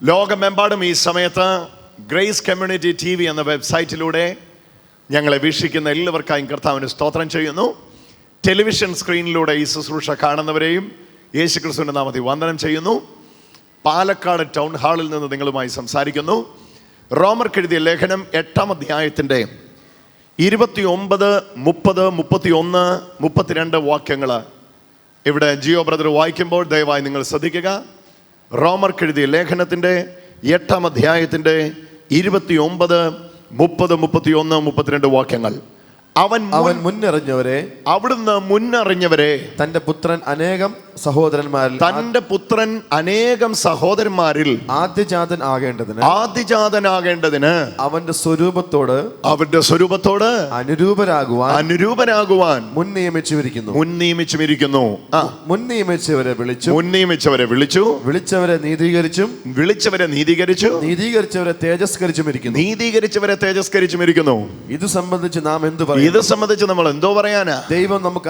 ലോകമെമ്പാടും ഈ സമയത്ത് ഗ്രേസ് കമ്മ്യൂണിറ്റി TV എന്ന വെബ്സൈറ്റിലൂടെ ഞങ്ങളെ വീക്ഷിക്കുന്ന എല്ലാവർക്കായും കർത്താവിന് സ്തോത്രം ചെയ്യുന്നു. ടെലിവിഷൻ സ്ക്രീനിലൂടെ ഈ ശുശ്രൂഷ കാണുന്നവരെയും യേശുക്രിസ്തുവിന്റെ നാമത്തിൽ വന്ദനം ചെയ്യുന്നു. പാലക്കാട് ടൗൺ ഹാളിൽ നിന്ന് നിങ്ങളുമായി സംസാരിക്കുന്നു. റോമർക്കെഴുതിയ ലേഖനം 8-ാം അധ്യായത്തിൻ്റെ 29, 30, 31, 32 വാക്യങ്ങൾ ഇവിടെ ജിയോ ബ്രദർ വായിക്കുമ്പോൾ ദയവായി നിങ്ങൾ ശ്രദ്ധിക്കുക. റോമർക്കെഴുതിയ ലേഖനത്തിൻ്റെ 8-ാം അധ്യായത്തിൻ്റെ 29, 30, 31, 32 വാക്യങ്ങൾ. അവൻ മുന്നറിഞ്ഞവരെ, അവിടുന്ന് മുന്നറിഞ്ഞവരെ തന്റെ പുത്രൻ അനേകം സഹോദരന്മാരിൽ ആദ്യജാതൻ ആകേണ്ടതിന് അവന്റെ സ്വരൂപത്തോട് അനുരൂപരാകുവാൻ മുൻ നിയമിച്ചിരിക്കുന്നു. മുൻനിയമിച്ചവരെ വിളിച്ചു, വിളിച്ചവരെ നീതീകരിച്ചു, നീതീകരിച്ചവരെ തേജസ്കരിച്ചുമിരിക്കുന്നു. ഇത് സംബന്ധിച്ച് നാം എന്ത് പറയും? ഇത് സംബന്ധിച്ച് നമ്മൾ എന്തോ പറയാനാ? ദൈവം നമുക്ക്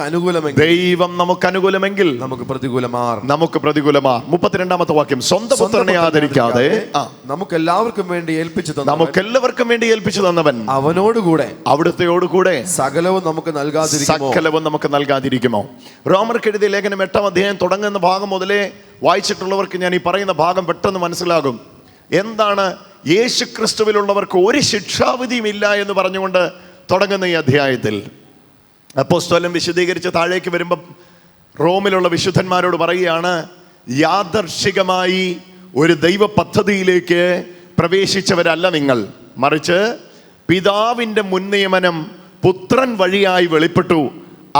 അനുകൂലമെങ്കിൽ നമുക്ക് പ്രതികൂലമാർ. 32-ാമത്തെ വാക്യം. സ്വന്തം പുത്രനെ ആദരിക്കാതെ നമുക്ക് എല്ലാവർക്കും വേണ്ടി ഏൽപ്പിച്ചു തന്നവൻ അവനോടുകൂടെ അവിടുത്തെയോടുകൂടെ സകലവും നമുക്ക് നൽകാതിരിക്കുമോ? റോമർക്കെഴുതിയ ലേഖനം 8-ാം അധ്യായം തുടങ്ങുന്ന ഭാഗം മുതലേ വായിച്ചിട്ടുള്ളവർക്ക് ഞാൻ ഈ പറയുന്ന ഭാഗം പെട്ടെന്ന് മനസ്സിലാകും. എന്താണ് യേശു ക്രിസ്തുവിലുള്ളവർക്ക് ഒരു ശിക്ഷാവിധിയും ഇല്ല എന്ന് പറഞ്ഞുകൊണ്ട് തുടങ്ങുന്ന ഈ അധ്യായത്തിൽ അപ്പോസ്തലൻ വിശദീകരിച്ച് താഴേക്ക് വരുമ്പം റോമിലുള്ള വിശുദ്ധന്മാരോട് പറയുകയാണ്, യാദർശികമായി ഒരു ദൈവ പദ്ധതിയിലേക്ക് പ്രവേശിച്ചവരല്ല നിങ്ങൾ, മറിച്ച് പിതാവിൻ്റെ മുൻനിയമനം പുത്രൻ വഴിയായി വെളിപ്പെട്ടു.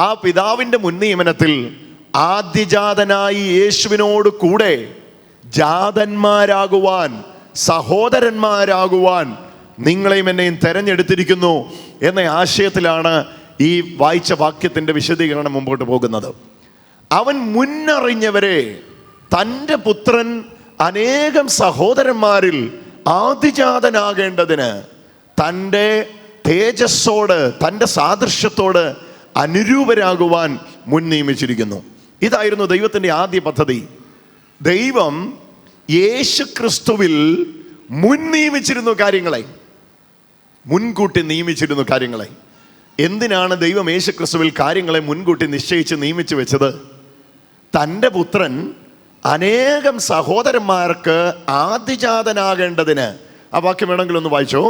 ആ പിതാവിൻ്റെ മുൻനിയമനത്തിൽ ആദ്യജാതനായി യേശുവിനോട് കൂടെ ജാതന്മാരാകുവാൻ, സഹോദരന്മാരാകുവാൻ നിങ്ങളെയും എന്നെയും തെരഞ്ഞെടുത്തിരിക്കുന്നു എന്ന ആശയത്തിലാണ് ഈ വായിച്ച വാക്യത്തിൻ്റെ വിശദീകരണം മുമ്പോട്ട് പോകുന്നത്. അവൻ മുന്നറിഞ്ഞവരെ തൻ്റെ പുത്രൻ അനേകം സഹോദരന്മാരിൽ ആദിജാതനാകേണ്ടതിന് തൻ്റെ തേജസ്സോട്, തൻ്റെ സാദൃശ്യത്തോട് അനുരൂപരാകുവാൻ മുൻ നിയമിച്ചിരിക്കുന്നു. ഇതായിരുന്നു ദൈവത്തിൻ്റെ ആദ്യ പദ്ധതി. ദൈവം യേശു ക്രിസ്തുവിൽ മുൻ നിയമിച്ചിരുന്നു കാര്യങ്ങളെ, മുൻകൂട്ടി നിയമിച്ചിരുന്നു കാര്യങ്ങളെ. എന്തിനാണ് ദൈവം യേശു ക്രിസ്തുവിൽ കാര്യങ്ങളെ മുൻകൂട്ടി നിശ്ചയിച്ച് നിയമിച്ചു വെച്ചത്? തൻ്റെ പുത്രൻ അനേകം സഹോദരന്മാർക്ക് ആദിജാതനാകേണ്ടതിന്. ആ വാക്യം വേണമെങ്കിൽ ഒന്ന് വായിച്ചോ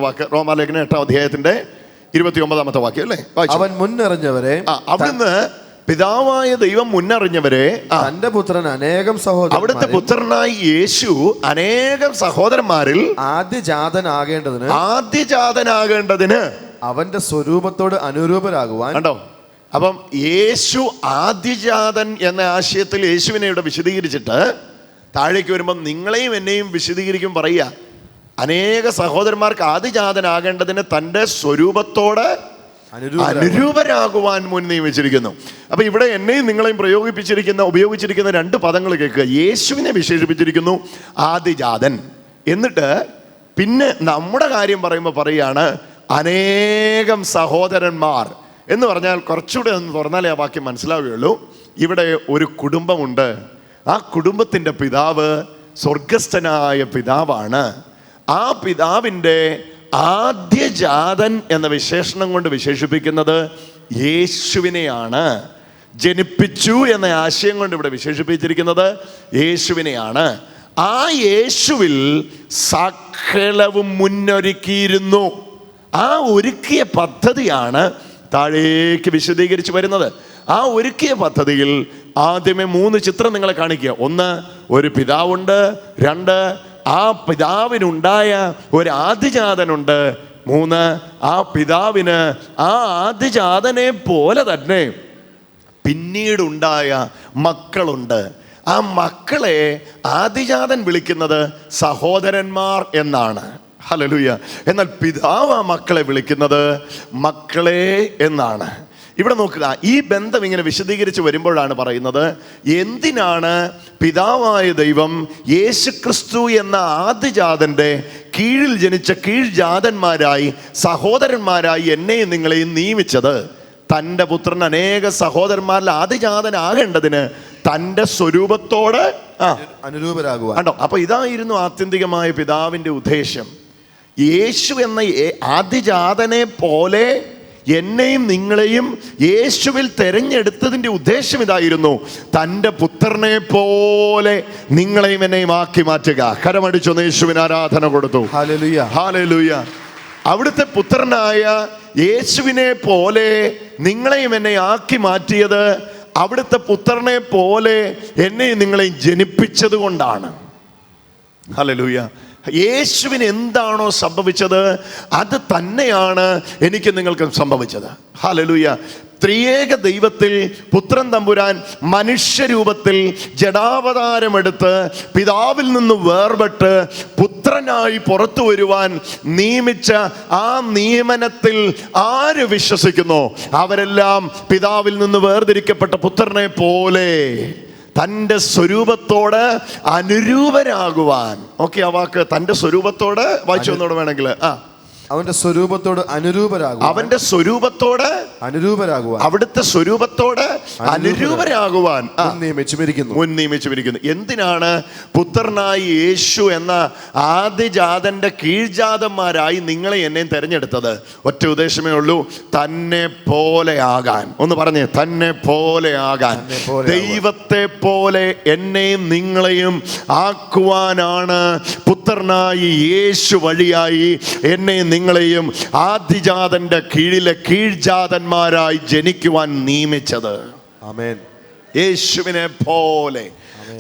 വാക്ക്. റോമാലേഖനം 8-ാം അധ്യായത്തിന്റെ 29-ാമത്തെ വാക്യം അല്ലേ? അവൻ മുന്നറിഞ്ഞവരെ, അവിടുന്ന് പിതാവായ ദൈവം മുന്നറിഞ്ഞവരെ തന്റെ പുത്രൻ അനേകം അവിടുത്തെ പുത്രനായി യേശു അനേകം സഹോദരന്മാരിൽ ആദ്യജാതനാകേണ്ടതിന് അവന്റെ സ്വരൂപത്തോട് അനുരൂപരാകുവാൻ. കണ്ടോ? അപ്പം യേശു ആദ്യജാതൻ എന്ന ആശയത്തിൽ യേശുവിനെ ഇവിടെ വിശദീകരിച്ചിട്ട് താഴേക്ക് വരുമ്പം നിങ്ങളെയും എന്നെയും വിശദീകരിക്കും പറയുക, അനേക സഹോദരന്മാർക്ക് ആദിജാതനാകേണ്ടതിന് തൻ്റെ സ്വരൂപത്തോട് അനുരൂപരാകുവാൻ മുൻ നിയമിച്ചിരിക്കുന്നു. അപ്പൊ ഇവിടെ എന്നെയും നിങ്ങളെയും ഉപയോഗിച്ചിരിക്കുന്ന 2 പദങ്ങൾ കേൾക്കുക. യേശുവിനെ വിശേഷിപ്പിച്ചിരിക്കുന്നു ആദിജാതൻ, എന്നിട്ട് പിന്നെ നമ്മുടെ കാര്യം പറയുമ്പോൾ പറയാണ് അനേകം സഹോദരന്മാർ എന്ന് പറഞ്ഞാൽ കുറച്ചുകൂടെ ഒന്ന് തുറന്നാലേ ആ വാക്യം മനസ്സിലാവുകയുള്ളൂ. ഇവിടെ ഒരു കുടുംബമുണ്ട്. ആ കുടുംബത്തിൻ്റെ പിതാവ് സ്വർഗസ്ഥനായ പിതാവാണ്. ആ പിതാവിൻ്റെ ആദ്യജാതൻ എന്ന വിശേഷണം കൊണ്ട് വിശേഷിപ്പിക്കുന്നത് യേശുവിനെയാണ്. ജനിപ്പിച്ചു എന്ന ആശയം കൊണ്ട് ഇവിടെ വിശേഷിപ്പിച്ചിരിക്കുന്നത് യേശുവിനെയാണ്. ആ യേശുവിൽ സകലവും മുന്നൊരുക്കിയിരുന്നു. ആ ഒരുക്കിയ പദ്ധതിയാണ് താഴേക്ക് വിശദീകരിച്ച് വരുന്നത്. ആ ഒരുക്കിയ പദ്ധതിയിൽ ആദ്യമേ 3 ചിത്രം നിങ്ങളെ കാണിക്കുക. 1, ഒരു പിതാവുണ്ട്. 2, ആ പിതാവിനുണ്ടായ ഒരു ആദിജാതനുണ്ട്. 3, ആ പിതാവിന് ആ ആദിജാതനെ പോലെ തന്നെ പിന്നീടുണ്ടായ മക്കളുണ്ട്. ആ മക്കളെ ആദിജാതൻ വിളിക്കുന്നത് സഹോദരന്മാർ എന്നാണ്. ഹല്ലേലൂയ. എന്നാൽ പിതാവ് ആ മക്കളെ വിളിക്കുന്നത് മക്കളെ എന്നാണ്. ഇവിടെ നോക്കുക, ഈ ബന്ധം ഇങ്ങനെ വിശദീകരിച്ച് വരുമ്പോഴാണ് പറയുന്നത്, എന്തിനാണ് പിതാവായ ദൈവം യേശുക്രിസ്തു എന്ന ആദിജാതന്റെ കീഴിൽ ജനിച്ച കീഴ്ജാതന്മാരായി സഹോദരന്മാരായി എന്നെയും നിങ്ങളെയും നിയമിച്ചത്? തൻ്റെ പുത്രൻ അനേക സഹോദരന്മാരിൽ ആദിജാതനാകേണ്ടതിന് തൻ്റെ സ്വരൂപത്തോട് അനുരൂപരാകുവാൻ. കണ്ടോ, അപ്പൊ ഇതായിരുന്നു ആത്യന്തികമായ പിതാവിന്റെ ഉദ്ദേശം. യേശു എന്ന ആദിജാതനെ പോലെ എന്നെയും നിങ്ങളെയും യേശുവിൽ തെരഞ്ഞെടുത്തതിന്റെ ഉദ്ദേശം ഇതായിരുന്നു: തൻ്റെ പുത്രനെ പോലെ നിങ്ങളെയും എന്നെയും ആക്കി മാറ്റുക. കരമടിച്ചൊന്ന് യേശുവിന് ആരാധന കൊടുത്തു. Hallelujah, hallelujah. അവിടുത്തെ പുത്രനായ യേശുവിനെ പോലെ നിങ്ങളെയും എന്നെ ആക്കി മാറ്റിയത് അവിടുത്തെ പുത്രനെ പോലെ എന്നെയും നിങ്ങളെയും ജനിപ്പിച്ചത് കൊണ്ടാണ്. ഹല്ലേലൂയ. യേശുവിന് എന്താണോ സംഭവിച്ചത് അത് തന്നെയാണ് എനിക്ക് നിങ്ങൾക്കും സംഭവിച്ചത്. ഹല്ലേലൂയ. ത്രിയേക ദൈവത്തിൽ പുത്രൻ തമ്പുരാൻ മനുഷ്യരൂപത്തിൽ ജഡാവതാരമെടുത്ത് പിതാവിൽ നിന്ന് വേർപെട്ട് പുത്രനായി പുറത്തു വരുവാൻ നിയമിച്ച ആ നിയമനത്തിൽ ആര് വിശ്വസിക്കുന്നോ അവരെല്ലാം പിതാവിൽ നിന്ന് വേർതിരിക്കപ്പെട്ട പുത്രനെ പോലെ തൻ്റെ സ്വരൂപത്തോട് അനുരൂപരാകുവാൻ. ഓക്കെ, ആ വാക്ക് തൻ്റെ സ്വരൂപത്തോട് വായിച്ചു ഒന്നോട് വേണമെങ്കിൽ. അവന്റെ സ്വരൂപത്തോട് അനുരൂപരാകുവാൻ. അവന്റെ സ്വരൂപത്തോട് അനുരൂപരാകുവാൻ. അവിടുത്തെ സ്വരൂപത്തോട് അനുരൂപരാകുവാൻ മുൻ നിയമിച്ചിരിക്കുന്നു. എന്തിനാണ് പുത്രനായി യേശു എന്ന ആദിജാതന്റെ കീഴ്ജാതന്മാരായി നിങ്ങളെ എന്നെയും തെരഞ്ഞെടുത്തത്? ഒറ്റ ഉദ്ദേശമേ ഉള്ളൂ: തന്നെ പോലെ ആകാൻ. ഒന്ന് പറഞ്ഞേ, തന്നെ പോലെ ആകാൻ. ദൈവത്തെ പോലെ എന്നെയും നിങ്ങളെയും ആക്കുവാനാണ് പുത്രനായി യേശു വഴിയായി എന്നെയും നിങ്ങളെയും ആദിജാതന്റെ കീഴിലെ കീഴ്ജാതന്മാരായി ജനിക്കുവാൻ നിയമിച്ചത്. ആമേൻ. യേശുവിനെ പോലെ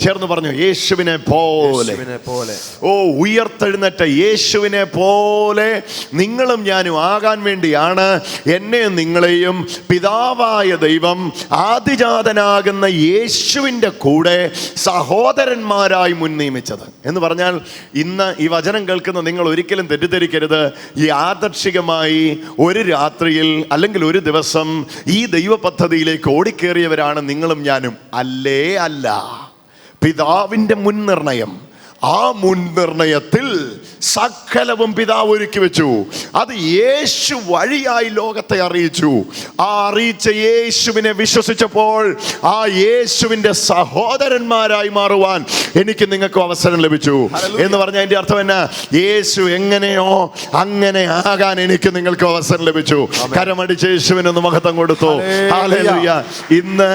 ചേർന്ന് പറഞ്ഞു, യേശുവിനെ പോലെ. ഓ, ഉയർത്തെഴുന്നേറ്റ യേശുവിനെ പോലെ നിങ്ങളും ഞാനും ആകാൻ വേണ്ടിയാണ് എന്നെ നിങ്ങളെയും പിതാവായ ദൈവം ആദിജാതനാകുന്ന യേശുവിൻ്റെ കൂടെ സഹോദരന്മാരായി മുൻ നിയമിച്ചത്. എന്ന് പറഞ്ഞാൽ ഇന്ന് ഈ വചനം കേൾക്കുന്ന നിങ്ങൾ ഒരിക്കലും തെറ്റിദ്ധരിക്കരുത്. ഈ ആദർശികമായി ഒരു രാത്രിയിൽ അല്ലെങ്കിൽ ഒരു ദിവസം ഈ ദൈവ പദ്ധതിയിലേക്ക് ഓടിക്കേറിയവരാണ് നിങ്ങളും ഞാനും. അല്ലേ അല്ല. പിതാവിൻ്റെ മുൻനിർണയം, ആ മുൻനിർണയത്തിൽ സകലവും പിതാവ് ഒരുക്കി വെച്ചു. അത് യേശു വഴിയായി ലോകത്തെ അറിയിച്ചു. ആ അറിയിച്ച യേശുവിനെ വിശ്വസിച്ചപ്പോൾ ആ യേശുവിൻ്റെ സഹോദരന്മാരായി മാറുവാൻ എനിക്ക് നിങ്ങൾക്ക് അവസരം ലഭിച്ചു. എന്ന് പറഞ്ഞാൽ അതിന്റെ അർത്ഥം എന്നാ? യേശു എങ്ങനെയോ അങ്ങനെ ആകാൻ എനിക്ക് നിങ്ങൾക്ക് അവസരം ലഭിച്ചു. കരമടിച്ച് യേശുവിനൊന്ന് മഹത്വം കൊടുത്തു. ഹല്ലേലൂയ. ഇന്ന്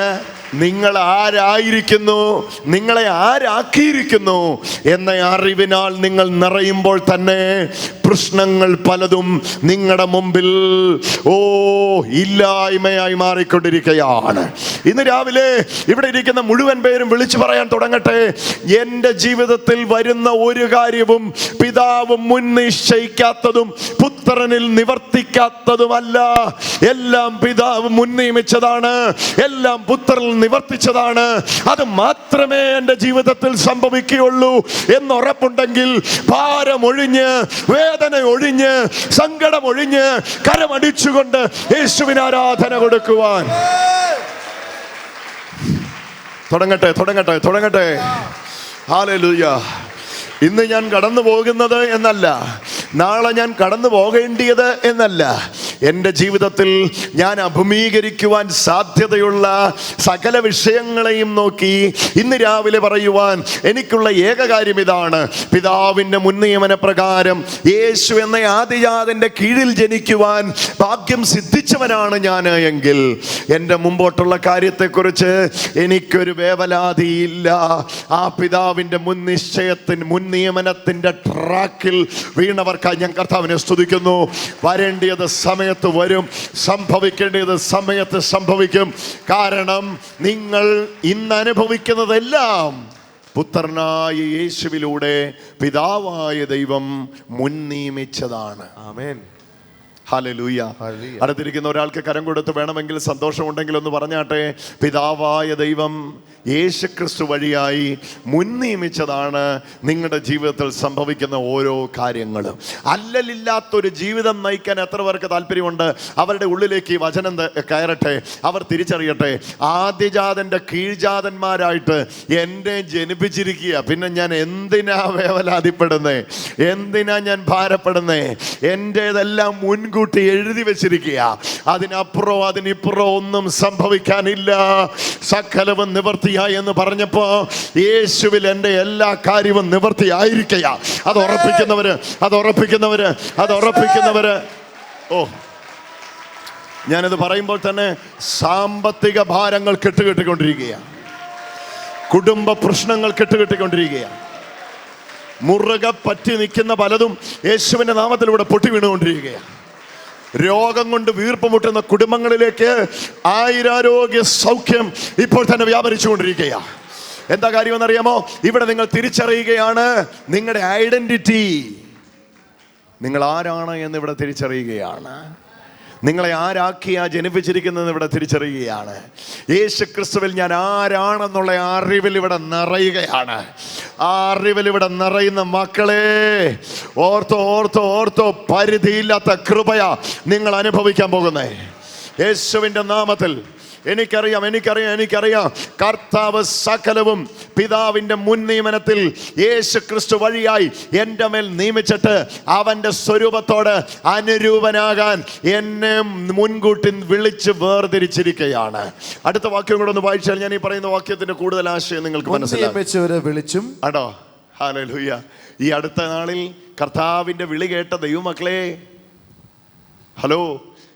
നിങ്ങൾ ആരായിരിക്കുന്നു, നിങ്ങളെ ആരാക്കിയിരിക്കുന്നു എന്ന അറിവിനാൽ നിങ്ങൾ നിറയുമ്പോൾ തന്നെ പ്രശ്നങ്ങൾ പലതും നിങ്ങളുടെ മുമ്പിൽ ഇല്ലായ്മയായി മാറിക്കൊണ്ടിരിക്കുകയാണ്. ഇന്ന് രാവിലെ ഇവിടെ ഇരിക്കുന്ന മുഴുവൻ പേരും വിളിച്ചു പറയാൻ തുടങ്ങട്ടെ: എൻ്റെ ജീവിതത്തിൽ വരുന്ന ഒരു കാര്യവും പിതാവ് മുൻ നിശ്ചയിക്കാത്തതും പുത്രനിൽ നിവർത്തിക്കാത്തതുമല്ല. എല്ലാം പിതാവ് മുൻ നിയമിച്ചതാണ്, എല്ലാം പുത്രനിൽ നിവർത്തിച്ചതാണ്. അത് മാത്രമേ എൻ്റെ ജീവിതത്തിൽ സംഭവിക്കുകയുള്ളൂ എന്നുറപ്പുണ്ടെങ്കിൽ ഭാരമൊഴിഞ്ഞ്, വേദന ഒഴിഞ്ഞ്, സങ്കടം ഒഴിഞ്ഞ് കരമടിച്ചുകൊണ്ട് യേശുവിന് ആരാധന കൊടുക്കുവാൻ തുടങ്ങട്ടെ. ഹല്ലേലൂയ. ഇന്ന് ഞാൻ കടന്നു പോകുന്നത് എന്നല്ല, നാളെ ഞാൻ കടന്നു പോകേണ്ടിയത് എന്നല്ല, എൻ്റെ ജീവിതത്തിൽ ഞാൻ അഭിമുഖീകരിക്കുവാൻ സാധ്യതയുള്ള സകല വിഷയങ്ങളെയും നോക്കി ഇന്ന് രാവിലെ പറയുവാൻ എനിക്കുള്ള ഏക കാര്യം ഇതാണ്: പിതാവിൻ്റെ മുൻനിയമന പ്രകാരം യേശു എന്ന ആദിജാതന്റെ കീഴിൽ ജനിക്കുവാൻ ഭാഗ്യം സിദ്ധിച്ചവനാണ് ഞാൻ എങ്കിൽ എൻ്റെ മുമ്പോട്ടുള്ള കാര്യത്തെക്കുറിച്ച് എനിക്കൊരു വേവലാതിയില്ല. ആ പിതാവിൻ്റെ മുൻ നിശ്ചയത്തിന്, മുൻ നിയമനത്തിൻ്റെ ട്രാക്കിൽ വീണവർക്കായി ഞാൻ കർത്താവിനെ സ്തുതിക്കുന്നു. വരേണ്ടിയത് സമയത്ത് വരും, സംഭവിക്കേണ്ടത് സമയത്ത് സംഭവിക്കും. കാരണം നിങ്ങൾ ഇന്ന് അനുഭവിക്കുന്നതെല്ലാം പുത്രനായ യേശുവിലൂടെ പിതാവായ ദൈവം മുൻ നിയമിച്ചതാണ്. ആമേൻ. ഹല്ലേലൂയ. അടുത്തിരിക്കുന്ന ഒരാൾക്ക് കരം കൊടുത്ത് വേണമെങ്കിൽ സന്തോഷമുണ്ടെങ്കിൽ ഒന്ന് പറഞ്ഞാട്ടെ: പിതാവായ ദൈവം യേശുക്രിസ്തു വഴിയായി മുൻ നിയമിച്ചതാണ് നിങ്ങളുടെ ജീവിതത്തിൽ സംഭവിക്കുന്ന ഓരോ കാര്യങ്ങളും. അല്ലലില്ലാത്തൊരു ജീവിതം നയിക്കാൻ എത്ര പേർക്ക് താല്പര്യമുണ്ട്? അവരുടെ ഉള്ളിലേക്ക് ഈ വചനം കയറട്ടെ, അവർ തിരിച്ചറിയട്ടെ: ആദ്യജാതന്റെ കീഴ്ജാതന്മാരായിട്ട് എന്നെ ജനിപ്പിച്ചിരിക്കുക. പിന്നെ ഞാൻ എന്തിനാ വേവലാതിപ്പെടുന്നേ? എന്തിനാ ഞാൻ ഭാരപ്പെടുന്നേ? എൻ്റേതെല്ലാം മുൻകൂട്ടി മുൻകൂട്ടി എഴുതി വെച്ചിരിക്കുക. അതിനപ്പുറം അതിനിപ്പുറം ഒന്നും സംഭവിക്കാനില്ല. സകലവും നിവൃത്തിയായി എന്ന് പറഞ്ഞപ്പോ യേശുവിൽ എൻ്റെ എല്ലാ കാര്യവും നിവൃത്തിയായിരിക്കുക. അത് ഉറപ്പിക്കുന്നവര് ഓ, ഞാനത് പറയുമ്പോൾ തന്നെ സാമ്പത്തിക ഭാരങ്ങൾ കെട്ടുകെട്ടിക്കൊണ്ടിരിക്കുകയാണ്. കുടുംബ പ്രശ്നങ്ങൾ കെട്ടുകെട്ടിക്കൊണ്ടിരിക്കുകയാണ്. മുറുകെ പറ്റി നിൽക്കുന്ന പലതും യേശുവിന്റെ നാമത്തിലൂടെ പൊട്ടി വീണുകൊണ്ടിരിക്കുകയാണ്. രോഗം കൊണ്ട് വീർപ്പ് മുട്ടുന്ന കുടുംബങ്ങളിലേക്ക് ആയിരാരോഗ്യ സൗഖ്യം ഇപ്പോൾ തന്നെ വ്യാപരിച്ചുകൊണ്ടിരിക്കുകയാണ്. എന്താ കാര്യമെന്നറിയാമോ? ഇവിടെ നിങ്ങൾ തിരിച്ചറിയുകയാണ് നിങ്ങളുടെ ഐഡന്റിറ്റി, നിങ്ങൾ ആരാണ് എന്ന് ഇവിടെ തിരിച്ചറിയുകയാണ്. നിങ്ങളെ ആരാക്കിയാ ജനിപ്പിച്ചിരിക്കുന്നത് ഇവിടെ തിരിച്ചറിയുകയാണ്. യേശു ക്രിസ്തുവിൽ ഞാൻ ആരാണെന്നുള്ള അറിവിൽ ഇവിടെ നിറയുകയാണ്. ആ അറിവിൽ ഇവിടെ നിറയുന്ന മക്കളെ ഓർത്തോ പരിധിയില്ലാത്ത കൃപയാ നിങ്ങൾ അനുഭവിക്കാൻ പോകുന്നേ. യേശുവിൻ്റെ നാമത്തിൽ എനിക്കറിയാം കർത്താവ് സകലവും പിതാവിൻ്റെ മുൻ നിയമനത്തിൽ യേശു ക്രിസ്തു വഴിയായി എൻ്റെ മേൽ നിയമിച്ചിട്ട് അവൻ്റെ സ്വരൂപത്തോട് അനുരൂപനാകാൻ എന്നെ മുൻകൂട്ടി വിളിച്ച് വേർതിരിച്ചിരിക്കുകയാണ്. അടുത്ത വാക്യം കൂടെ ഒന്ന് വായിച്ചാൽ ഞാൻ ഈ പറയുന്ന വാക്യത്തിന്റെ കൂടുതൽ ആശയം നിങ്ങൾക്ക് മനസ്സിലാവും. വിളിച്ചും ആണോ? ഹല്ലേലൂയ. ഈ അടുത്ത നാളിൽ കർത്താവിൻ്റെ വിളി കേട്ട ദൈവമക്കളെ, ഹലോ,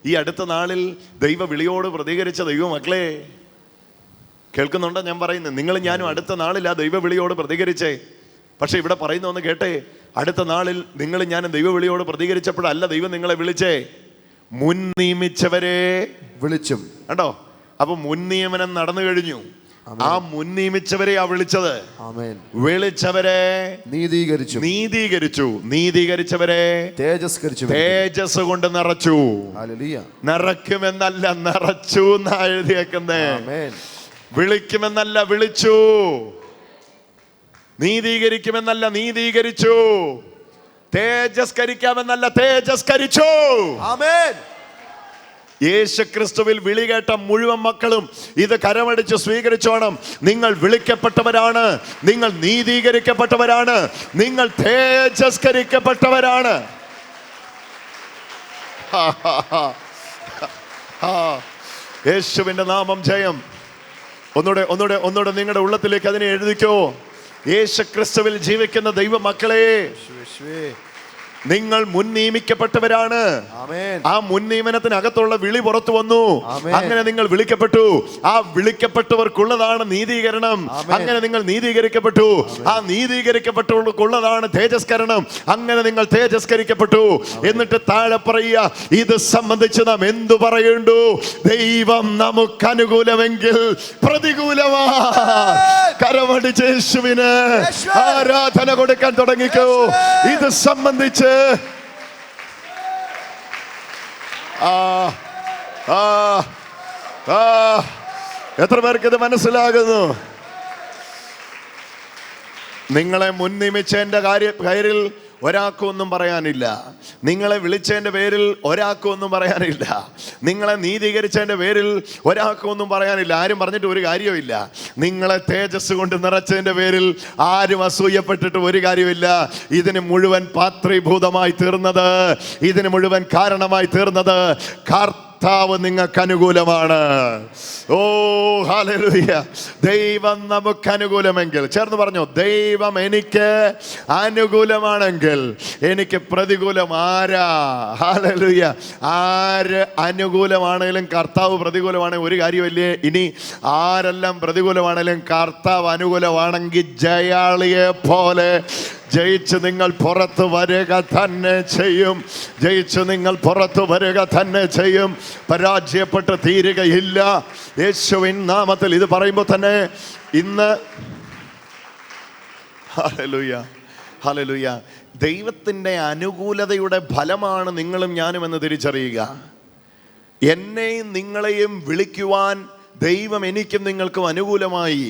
ഈ അടുത്ത നാളിൽ ദൈവ വിളിയോട് പ്രതികരിച്ച ദൈവമക്കളെ, കേൾക്കുന്നുണ്ടോ ഞാൻ പറയുന്നത്? നിങ്ങൾ ഞാനും അടുത്ത നാളിൽ ആ ദൈവ വിളിയോട് പ്രതികരിച്ചേ. പക്ഷെ ഇവിടെ പറയുന്ന ഒന്ന് കേട്ടെ, അടുത്ത നാളിൽ നിങ്ങൾ ഞാനും ദൈവ വിളിയോട് പ്രതികരിച്ചപ്പോഴല്ല ദൈവം നിങ്ങളെ വിളിച്ചേ, മുൻ നിയമിച്ചവരെ വിളിച്ചും. കണ്ടോ? അപ്പൊ മുൻ നിയമനം നടന്നു കഴിഞ്ഞു. ആ മുൻ നിയമിച്ചവരെയാ വിളിച്ചത്. വിളിച്ചവരെ നീതീകരിച്ചവരെ തേജസ് കൊണ്ട് നിറച്ചു. നിറയ്ക്കുമെന്നല്ല നിറച്ചു എന്നാ എഴുതിയേക്കുന്നേ. വിളിക്കുമെന്നല്ല വിളിച്ചു, നീതീകരിക്കുമെന്നല്ല നീതീകരിച്ചു, തേജസ്കരിക്കാമെന്നല്ല തേജസ്കരിച്ചു. ആമേൻ. യേശു ക്രിസ്തുവിൽ വിളി കേട്ട മുഴുവൻ മക്കളും ഇത് കരമടിച്ച് സ്വീകരിച്ചോണം. നിങ്ങൾ വിളിക്കപ്പെട്ടവരാണ്, നിങ്ങൾ നീതീകരിക്കപ്പെട്ടവരാണ്, നിങ്ങൾ തേജസ്കരിക്കപ്പെട്ടവരാണ്. യേശുവിന്റെ നാമം ജയം. ഒന്നുകൂടെ നിങ്ങളുടെ ഉള്ളത്തിലേക്ക് അതിനെ എഴുതിക്കോ. യേശു ക്രിസ്തുവിൽ ജീവിക്കുന്ന ദൈവ മക്കളെ, നിങ്ങൾ മുൻ നിയമിക്കപ്പെട്ടവരാണ്. ആ മുൻ നിയമനത്തിനകത്തുള്ള വിളി പുറത്തു വന്നു. അങ്ങനെ നിങ്ങൾ വിളിക്കപ്പെട്ടു. ആ വിളിക്കപ്പെട്ടവർക്കുള്ളതാണ് നീതീകരണം. അങ്ങനെ നിങ്ങൾ നീതീകരിക്കപ്പെട്ടു. ആ നീതീകരിക്കപ്പെട്ടവർക്കുള്ളതാണ് തേജസ്കരണം. അങ്ങനെ നിങ്ങൾ തേജസ്കരിക്കപ്പെട്ടു. എന്നിട്ട് താഴെ പറയുക, ഇത് സംബന്ധിച്ച് നാം എന്തു പറയണ്ടു? ദൈവം നമുക്ക് അനുകൂലമെങ്കിൽ പ്രതികൂലമാ. കരമടിച്ച് യേശുവിന് ആരാധന കൊടുക്കാൻ തുടങ്ങിക്കോ. ഇത് സംബന്ധിച്ച് എത്ര പേർക്ക് ഇത് മനസ്സിലാകുന്നു? നിങ്ങളെ മുൻ നിയമിച്ചതിന്റെ പേരിൽ ഒരാൾക്കും ഒന്നും പറയാനില്ല. നിങ്ങളെ വിളിച്ചതിന്റെ പേരിൽ ഒരാൾക്കും ഒന്നും പറയാനില്ല. നിങ്ങളെ നീതീകരിച്ചതിന്റെ പേരിൽ ഒരാൾക്കും ഒന്നും പറയാനില്ല. ആരും പറഞ്ഞിട്ട് ഒരു കാര്യമില്ല. നിങ്ങളെ തേജസ് കൊണ്ട് നിറച്ചതിന്റെ പേരിൽ ആരും അസൂയപ്പെട്ടിട്ട് ഒരു കാര്യമില്ല. ഇതിന് മുഴുവൻ പാത്രീഭൂതമായി തീർന്നത്, ഇതിന് മുഴുവൻ കാരണമായി തീർന്നത് കർത്താവ് നിങ്ങൾക്ക് അനുകൂലമാണ്. ഓ ഹല്ലേലൂയ. ദൈവം നമുക്ക് അനുകൂലമെങ്കിൽ, ചേർന്ന് പറഞ്ഞോ, ദൈവം എനിക്ക് അനുകൂലമാണെങ്കിൽ എനിക്ക് പ്രതികൂലം ആരാ? ഹല്ലേലൂയ. ആര് അനുകൂലമാണെങ്കിലും കർത്താവ് പ്രതികൂലമാണെങ്കിൽ ഒരു കാര്യമില്ലേ? ഇനി ആരെല്ലാം പ്രതികൂലമാണെങ്കിലും കർത്താവ് അനുകൂലമാണെങ്കിൽ ജയാളിയെ പോലെ ജയിച്ച് നിങ്ങൾ പുറത്തു വരിക തന്നെ ചെയ്യും. ജയിച്ച് നിങ്ങൾ പുറത്തു വരിക തന്നെ ചെയ്യും. പരാജയപ്പെട്ട് തീരുകയില്ല. യേശുവിൻ നാമത്തിൽ ഇത് പറയുമ്പോൾ തന്നെ ഇന്ന് ഹല്ലേലൂയ, ഹല്ലേലൂയ, ദൈവത്തിൻ്റെ അനുകൂലതയുടെ ഫലമാണ് നിങ്ങളും ഞാനും എന്ന് തിരിച്ചറിയുക. എന്നെയും നിങ്ങളെയും വിളിക്കുവാൻ ദൈവം എനിക്കും നിങ്ങൾക്കും അനുകൂലമായി.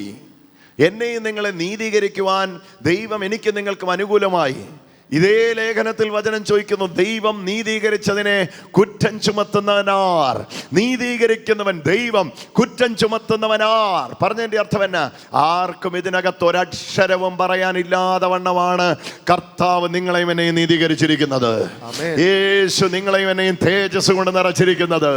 എന്നെയും നിങ്ങളെ നീതീകരിക്കുവാൻ ദൈവം എനിക്കും നിങ്ങൾക്കും അനുകൂലമായി. ഇതേ ലേഖനത്തിൽ വചനം ചോദിക്കുന്നു, ദൈവം നീതീകരിച്ചതിനെ കുറ്റം ചുമത്തുന്നവനാർ? നീതീകരിക്കുന്നവൻ ദൈവം, കുറ്റം ചുമത്തുന്നവനാർ? പറഞ്ഞതിന്റെ അർത്ഥം എന്നാ? ആർക്കും ഇതിനകത്ത് ഒരക്ഷരവും പറയാനില്ലാതെ വണ്ണമാണ് കർത്താവ് നിങ്ങളെയും എന്നെയും നീതീകരിച്ചിരിക്കുന്നത്. യേശു നിങ്ങളെയും എന്നെയും തേജസ് കൊണ്ട് നിറച്ചിരിക്കുന്നത്.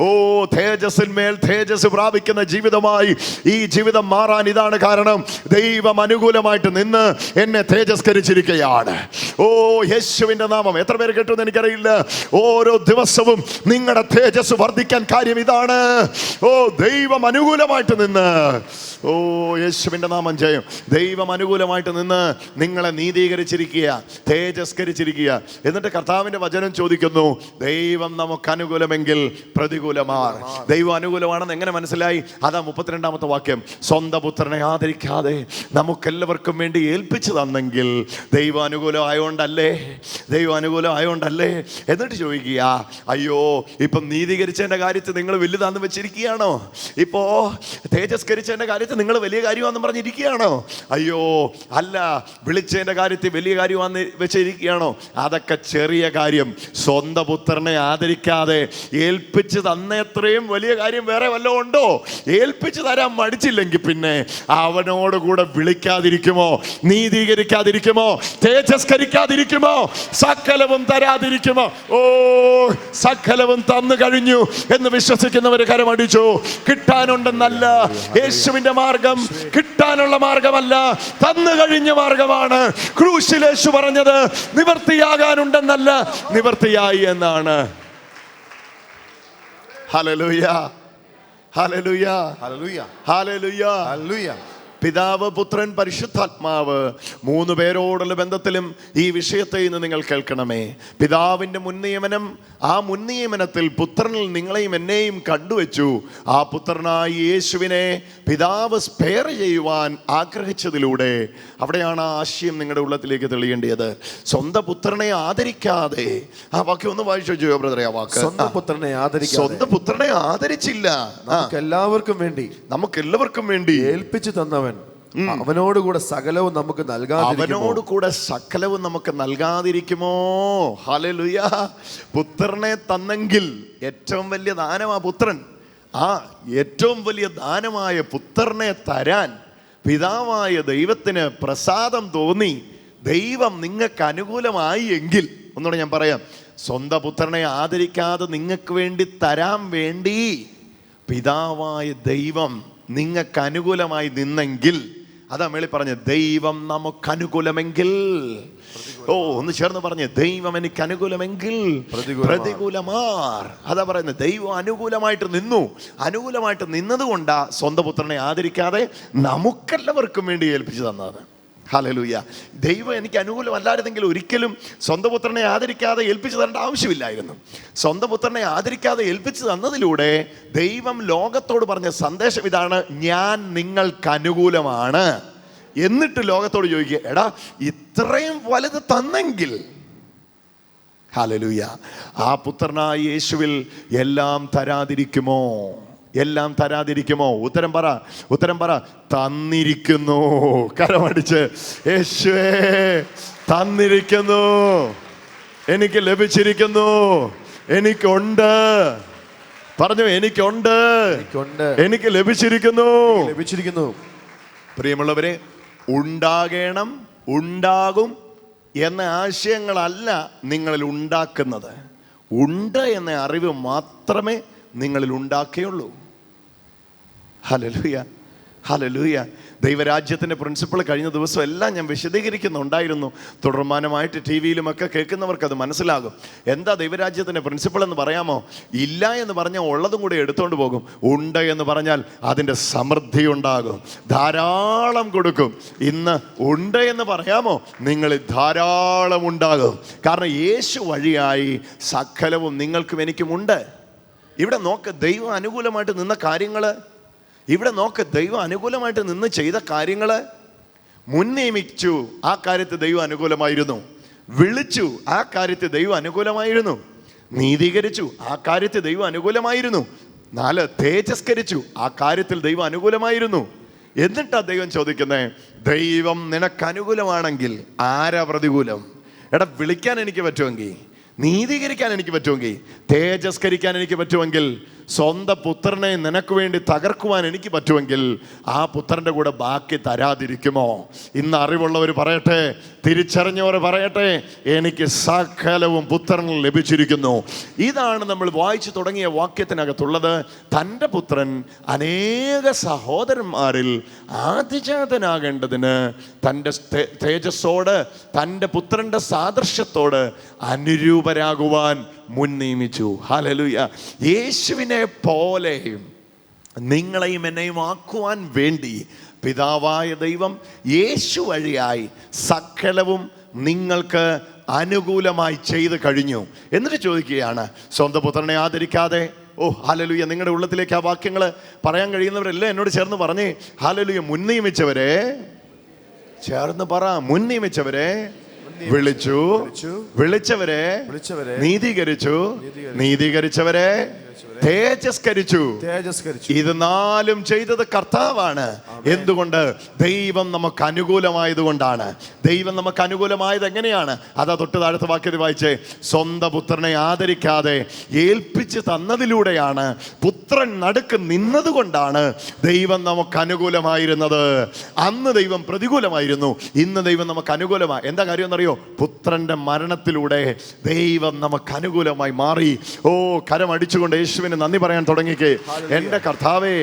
ഓ, തേജസ്സിന്മേൽ തേജസ് പ്രാപിക്കുന്ന ജീവിതമായി ഈ ജീവിതം മാറാൻ ഇതാണ് കാരണം. ദൈവം അനുകൂലമായിട്ട് നിന്ന് എന്നെ തേജസ്കരിച്ചിരിക്കുകയാണ്. ഓ, യേശുവിന്റെ നാമം എത്ര പേര് കേട്ടുമെന്ന് എനിക്കറിയില്ല. ഓരോ ദിവസവും നിങ്ങളുടെ തേജസ് വർദ്ധിക്കാൻ കാര്യം ഇതാണ്. ഓ, ദൈവം അനുകൂലമായിട്ട് നിന്ന്, ഓ യേശുവിന്റെ നാമം ജയം. ദൈവം അനുകൂലമായിട്ട് നിന്ന് നിങ്ങളെ നീതീകരിച്ചിരിക്കുക, തേജസ്കരിച്ചിരിക്കുക. എന്നിട്ട് കർത്താവിന്റെ വചനം ചോദിക്കുന്നു, ദൈവം നമുക്ക് അനുകൂലമെങ്കിൽ പ്രതികൂലമാർ? ദൈവം അനുകൂലമാണെന്ന് എങ്ങനെ മനസ്സിലായി? അതാ 32-ാമത്തെ വാക്യം. സ്വന്തം പുത്രനെ ആദരിക്കാതെ നമുക്കെല്ലാവർക്കും വേണ്ടി ഏൽപ്പിച്ചു തന്നെങ്കിൽ ദൈവം അനുകൂലമായോണ്ടല്ലേ? ദൈവം അനുകൂലമായോണ്ടല്ലേ? എന്നിട്ട് ചോദിക്കുക, അയ്യോ ഇപ്പം നീതീകരിച്ചതിന്റെ കാര്യത്തിൽ നിങ്ങൾ വലുതാന്ന് വെച്ചിരിക്കുകയാണോ? ഇപ്പോ തേജസ്കരിച്ചതിന്റെ കാര്യത്തിൽ നിങ്ങൾ വലിയ കാര്യമാണെന്ന് പറഞ്ഞിരിക്കുകയാണോ? അയ്യോ അല്ല, വിളിച്ചതിന്റെ കാര്യത്തിൽ വലിയ കാര്യമാണെന്ന് വെച്ചിരിക്കുകയാണോ? അതൊക്കെ ചെറിയ കാര്യം. സ്വന്തം പുത്രനെ ആദരിക്കാതെ ഏൽപ്പിച്ച് തന്നത്രയും വലിയ കാര്യം വേറെ വല്ലതും ഉണ്ടോ? ഏൽപ്പിച്ച് തരാൻ മടിച്ചില്ലെങ്കിൽ പിന്നെ അവനോട് കൂടെ വിളിക്കാതിരിക്കുമോ? നീതീകരിക്കാതിരിക്കുമോ? തേജസ്കരിക്കാതിരിക്കുമോ? സകലവും തരാതിരിക്കുമോ? ഓ, സകലവും തന്നു കഴിഞ്ഞു എന്ന് വിശ്വസിക്കുന്നവര് കരമടിച്ചു. കിട്ടാനുണ്ടെന്നല്ല, യേശുവിന്റെ മാർഗം കിട്ടാനുള്ള മാർഗമല്ല, തന്നു കഴിഞ്ഞ മാർഗമാണ്. ക്രൂശിൽ യേശു പറഞ്ഞത് നിവർത്തിയാകാനുണ്ടെന്നല്ല, നിവർത്തിയായി എന്നാണ്. Hallelujah, hallelujah, hallelujah, hallelujah, hallelujah. പിതാവ്, പുത്രൻ, പരിശുദ്ധാത്മാവ് 3 പേരോടുള്ള ബന്ധത്തിലും ഈ വിഷയത്തെ ഇന്ന് നിങ്ങൾ കേൾക്കണമേ. പിതാവിൻ്റെ മുൻനിയമനം, ആ മുൻനിയമനത്തിൽ പുത്രനിൽ നിങ്ങളെയും എന്നെയും കണ്ടുവച്ചു. ആ പുത്രനായി യേശുവിനെ പിതാവ് സ്പെയർ ചെയ്യുവാൻ ആഗ്രഹിച്ചതിലൂടെ അവിടെയാണ് ആ ആശയം നിങ്ങളുടെ ഉള്ളത്തിലേക്ക് തെളിയേണ്ടത്. സ്വന്തം പുത്രനെ ആദരിക്കാതെ, ആ വാക്യം ഒന്ന് വായിച്ചു ജോ ബ്രദറെ. ആ വാക്ക്, സ്വന്തം പുത്രനെ ആദരിച്ചില്ല. എല്ലാവർക്കും വേണ്ടി ഏൽപ്പിച്ചു തന്നവൻ അവനോടുകൂടെ സകലവും നമുക്ക് നൽകാതിരിക്കുമോ? ഹല്ലേലൂയ. പുത്രനെ തന്നെങ്കിൽ ഏറ്റവും വലിയ ദാനമാ പുത്രൻ. ആ ഏറ്റവും വലിയ ദാനമായ പുത്രനെ തരാൻ പിതാവായ ദൈവത്തിന് പ്രസാദം തോന്നി. ദൈവം നിങ്ങൾക്ക് അനുകൂലമായി എങ്കിൽ, ഒന്നുകൂടെ ഞാൻ പറയാം, സ്വന്തം പുത്രനെ ആദരിക്കാതെ നിങ്ങൾക്ക് വേണ്ടി തരാൻ വേണ്ടി പിതാവായ ദൈവം നിങ്ങൾക്ക് അനുകൂലമായി നിന്നെങ്കിൽ, അതാ മേളി പറഞ്ഞ ദൈവം നമുക്ക് അനുകൂലമെങ്കിൽ. ഓ, ഒന്ന് ചേർന്ന് പറഞ്ഞ്, ദൈവം എനിക്ക് അനുകൂലമെങ്കിൽ പ്രതികൂലമാർ. അതാ പറയുന്നത്, ദൈവം അനുകൂലമായിട്ട് നിന്നത് കൊണ്ടാ സ്വന്തം പുത്രനെ ആദരിക്കാതെ നമുക്കെല്ലാവർക്കും വേണ്ടി ഏൽപ്പിച്ചു തന്നത്. ഹല്ലേലൂയ. ദൈവം എനിക്ക് അനുകൂലമല്ലായിരുന്നെങ്കിൽ ഒരിക്കലും സ്വന്തം പുത്രനെ ആദരിക്കാതെ ഏൽപ്പിച്ചു തരേണ്ട ആവശ്യമില്ലായിരുന്നു. സ്വന്തം പുത്രനെ ആദരിക്കാതെ ഏൽപ്പിച്ചു തന്നതിലൂടെ ദൈവം ലോകത്തോട് പറഞ്ഞ സന്ദേശം ഇതാണ്, ഞാൻ നിങ്ങൾക്ക് അനുകൂലമാണ്. എന്നിട്ട് ലോകത്തോട് ചോദിക്കുക, എടാ ഇത്രയും വലുത് തന്നെങ്കിൽ, ഹല്ലേലൂയ, ആ പുത്രനായ യേശുവിൽ എല്ലാം തരാതിരിക്കുമോ? ഉത്തരം പറ. തന്നിരിക്കുന്നു. കരമടിച്ച്, യേശുവേ തന്നിരിക്കുന്നു, എനിക്ക് ലഭിച്ചിരിക്കുന്നു, എനിക്കുണ്ട്. പറഞ്ഞു, എനിക്കുണ്ട്, എനിക്ക് ലഭിച്ചിരിക്കുന്നു. പ്രിയമുള്ളവരെ, ഉണ്ടാകണം, ഉണ്ടാകും എന്ന ആശയങ്ങളല്ല നിങ്ങളിൽ ഉണ്ടാക്കുന്നത്. ഉണ്ട് എന്ന അറിവ് മാത്രമേ നിങ്ങളിൽ ഉണ്ടാക്കുകയുള്ളൂ. Hallelujah, hallelujah. ദൈവരാജ്യത്തിൻ്റെ പ്രിൻസിപ്പിൾ കഴിഞ്ഞ ദിവസം എല്ലാം ഞാൻ വിശദീകരിക്കുന്നുണ്ടായിരുന്നു. തുടർമാനമായിട്ട് ടി വിയിലുമൊക്കെ കേൾക്കുന്നവർക്ക് അത് മനസ്സിലാകും. എന്താ ദൈവരാജ്യത്തിൻ്റെ പ്രിൻസിപ്പിൾ എന്ന് പറയാമോ? ഇല്ല എന്ന് പറഞ്ഞാൽ ഉള്ളതും കൂടി എടുത്തുകൊണ്ട് പോകും. ഉണ്ട് എന്ന് പറഞ്ഞാൽ അതിൻ്റെ സമൃദ്ധി ഉണ്ടാകും, ധാരാളം കൊടുക്കും. ഇന്ന് ഉണ്ട് എന്ന് പറയാമോ? നിങ്ങൾ ധാരാളം ഉണ്ടാകും. കാരണം യേശു വഴിയായി സകലവും നിങ്ങൾക്കും എനിക്കുമുണ്ട്. ഇവിടെ നോക്ക്, ദൈവം അനുകൂലമായിട്ട് നിന്ന കാര്യങ്ങൾ, ദൈവം അനുകൂലമായിട്ട് നിന്ന് ചെയ്ത കാര്യങ്ങൾ. മുൻ നിയമിച്ചു, ആ കാര്യത്തിൽ ദൈവം അനുകൂലമായിരുന്നു. വിളിച്ചു, ആ കാര്യത്തിൽ ദൈവം അനുകൂലമായിരുന്നു. നീതീകരിച്ചു, ആ കാര്യത്തിൽ ദൈവം അനുകൂലമായിരുന്നു. 4 തേജസ്കരിച്ചു, ആ കാര്യത്തിൽ ദൈവം അനുകൂലമായിരുന്നു. എന്നിട്ടാ ദൈവം ചോദിക്കുന്നത്, ദൈവം നിനക്ക് അനുകൂലമാണെങ്കിൽ ആരാ പ്രതികൂലം? എടാ, വിളിക്കാൻ എനിക്ക് പറ്റുമെങ്കിൽ, നീതീകരിക്കാൻ എനിക്ക് പറ്റുമെങ്കിൽ, തേജസ്കരിക്കാൻ എനിക്ക് പറ്റുമെങ്കിൽ, സ്വന്തം പുത്രനെ നിനക്ക് വേണ്ടി തകർക്കുവാൻ എനിക്ക് പറ്റുമെങ്കിൽ, ആ പുത്രൻ്റെ കൂടെ ബാക്കി തരാതിരിക്കുമോ? ഇന്ന് അറിവുള്ളവർ പറയട്ടെ, തിരിച്ചറിഞ്ഞവർ പറയട്ടെ, എനിക്ക് സകലവും പുത്രനിൽ ലഭിച്ചിരിക്കുന്നു. ഇതാണ് നമ്മൾ വായിച്ചു തുടങ്ങിയ വാക്യത്തിനകത്തുള്ളത്. തൻ്റെ പുത്രൻ അനേക സഹോദരന്മാരിൽ ആദിജാതനാകേണ്ടതിന് തൻ്റെ തേജസ്സോട്, തൻ്റെ പുത്രൻ്റെ സാദൃശ്യത്തോട് അനുരൂപരാകുവാൻ മുൻ നിയമിച്ചു. ഹല്ലേലൂയ. യേശുവിനെ പോലെ നിങ്ങളെയും എന്നെയും ആക്കുവാൻ വേണ്ടി പിതാവായ ദൈവം യേശു വഴിയായി സകലവും നിങ്ങൾക്ക് അനുകൂലമായി ചെയ്ത് കഴിഞ്ഞു. എന്നിട്ട് ചോദിക്കുകയാണ്, സ്വന്തം പുത്രനെ ആദരിക്കാതെ, ഓ ഹല്ലേലൂയ, നിങ്ങളുടെ ഉള്ളത്തിലേക്ക് ആ വാക്യങ്ങൾ പറയാൻ കഴിയുന്നവരെല്ലാം എന്നോട് ചേർന്ന് പറഞ്ഞേ, ഹല്ലേലൂയ. മുൻ നിയമിച്ചവരെ, ചേർന്ന് പറ, മുൻ നിയമിച്ചവരെ വിളിച്ചു, വിളിച്ചവരെ നീതീകരിച്ചു, നീതീകരിച്ചവരെ തേജസ്കരിച്ചു. ഇത് നാലും ചെയ്തത് കർത്താവാണ്. എന്തുകൊണ്ട്? ദൈവം നമുക്ക് അനുകൂലമായതുകൊണ്ടാണ്. ദൈവം നമുക്ക് അനുകൂലമായത് എങ്ങനെയാണ്? അതാ തൊട്ട് താഴത്തെ വാക്യത്തിൽ വായിച്ചേ. സ്വന്തം പുത്രനെ ആദരിക്കാതെ ഏൽപ്പിച്ച് തന്നതിലൂടെയാണ്, പുത്രൻ നടുക്ക് നിന്നതുകൊണ്ടാണ് ദൈവം നമുക്ക് അനുകൂലമായിരുന്നത്. അന്ന് ദൈവം പ്രതികൂലമായിരുന്നു, ഇന്ന് ദൈവം നമുക്ക് അനുകൂലമായി. എന്താ കാര്യം എന്നറിയോ? പുത്രന്റെ മരണത്തിലൂടെ ദൈവം നമുക്ക് അനുകൂലമായി മാറി. ഓ, കരമടിച്ചുകൊണ്ട് യേശുവിന് നന്ദി പറയാൻ തുടങ്ങിക്കേ. എൻ്റെ കർത്താവേ,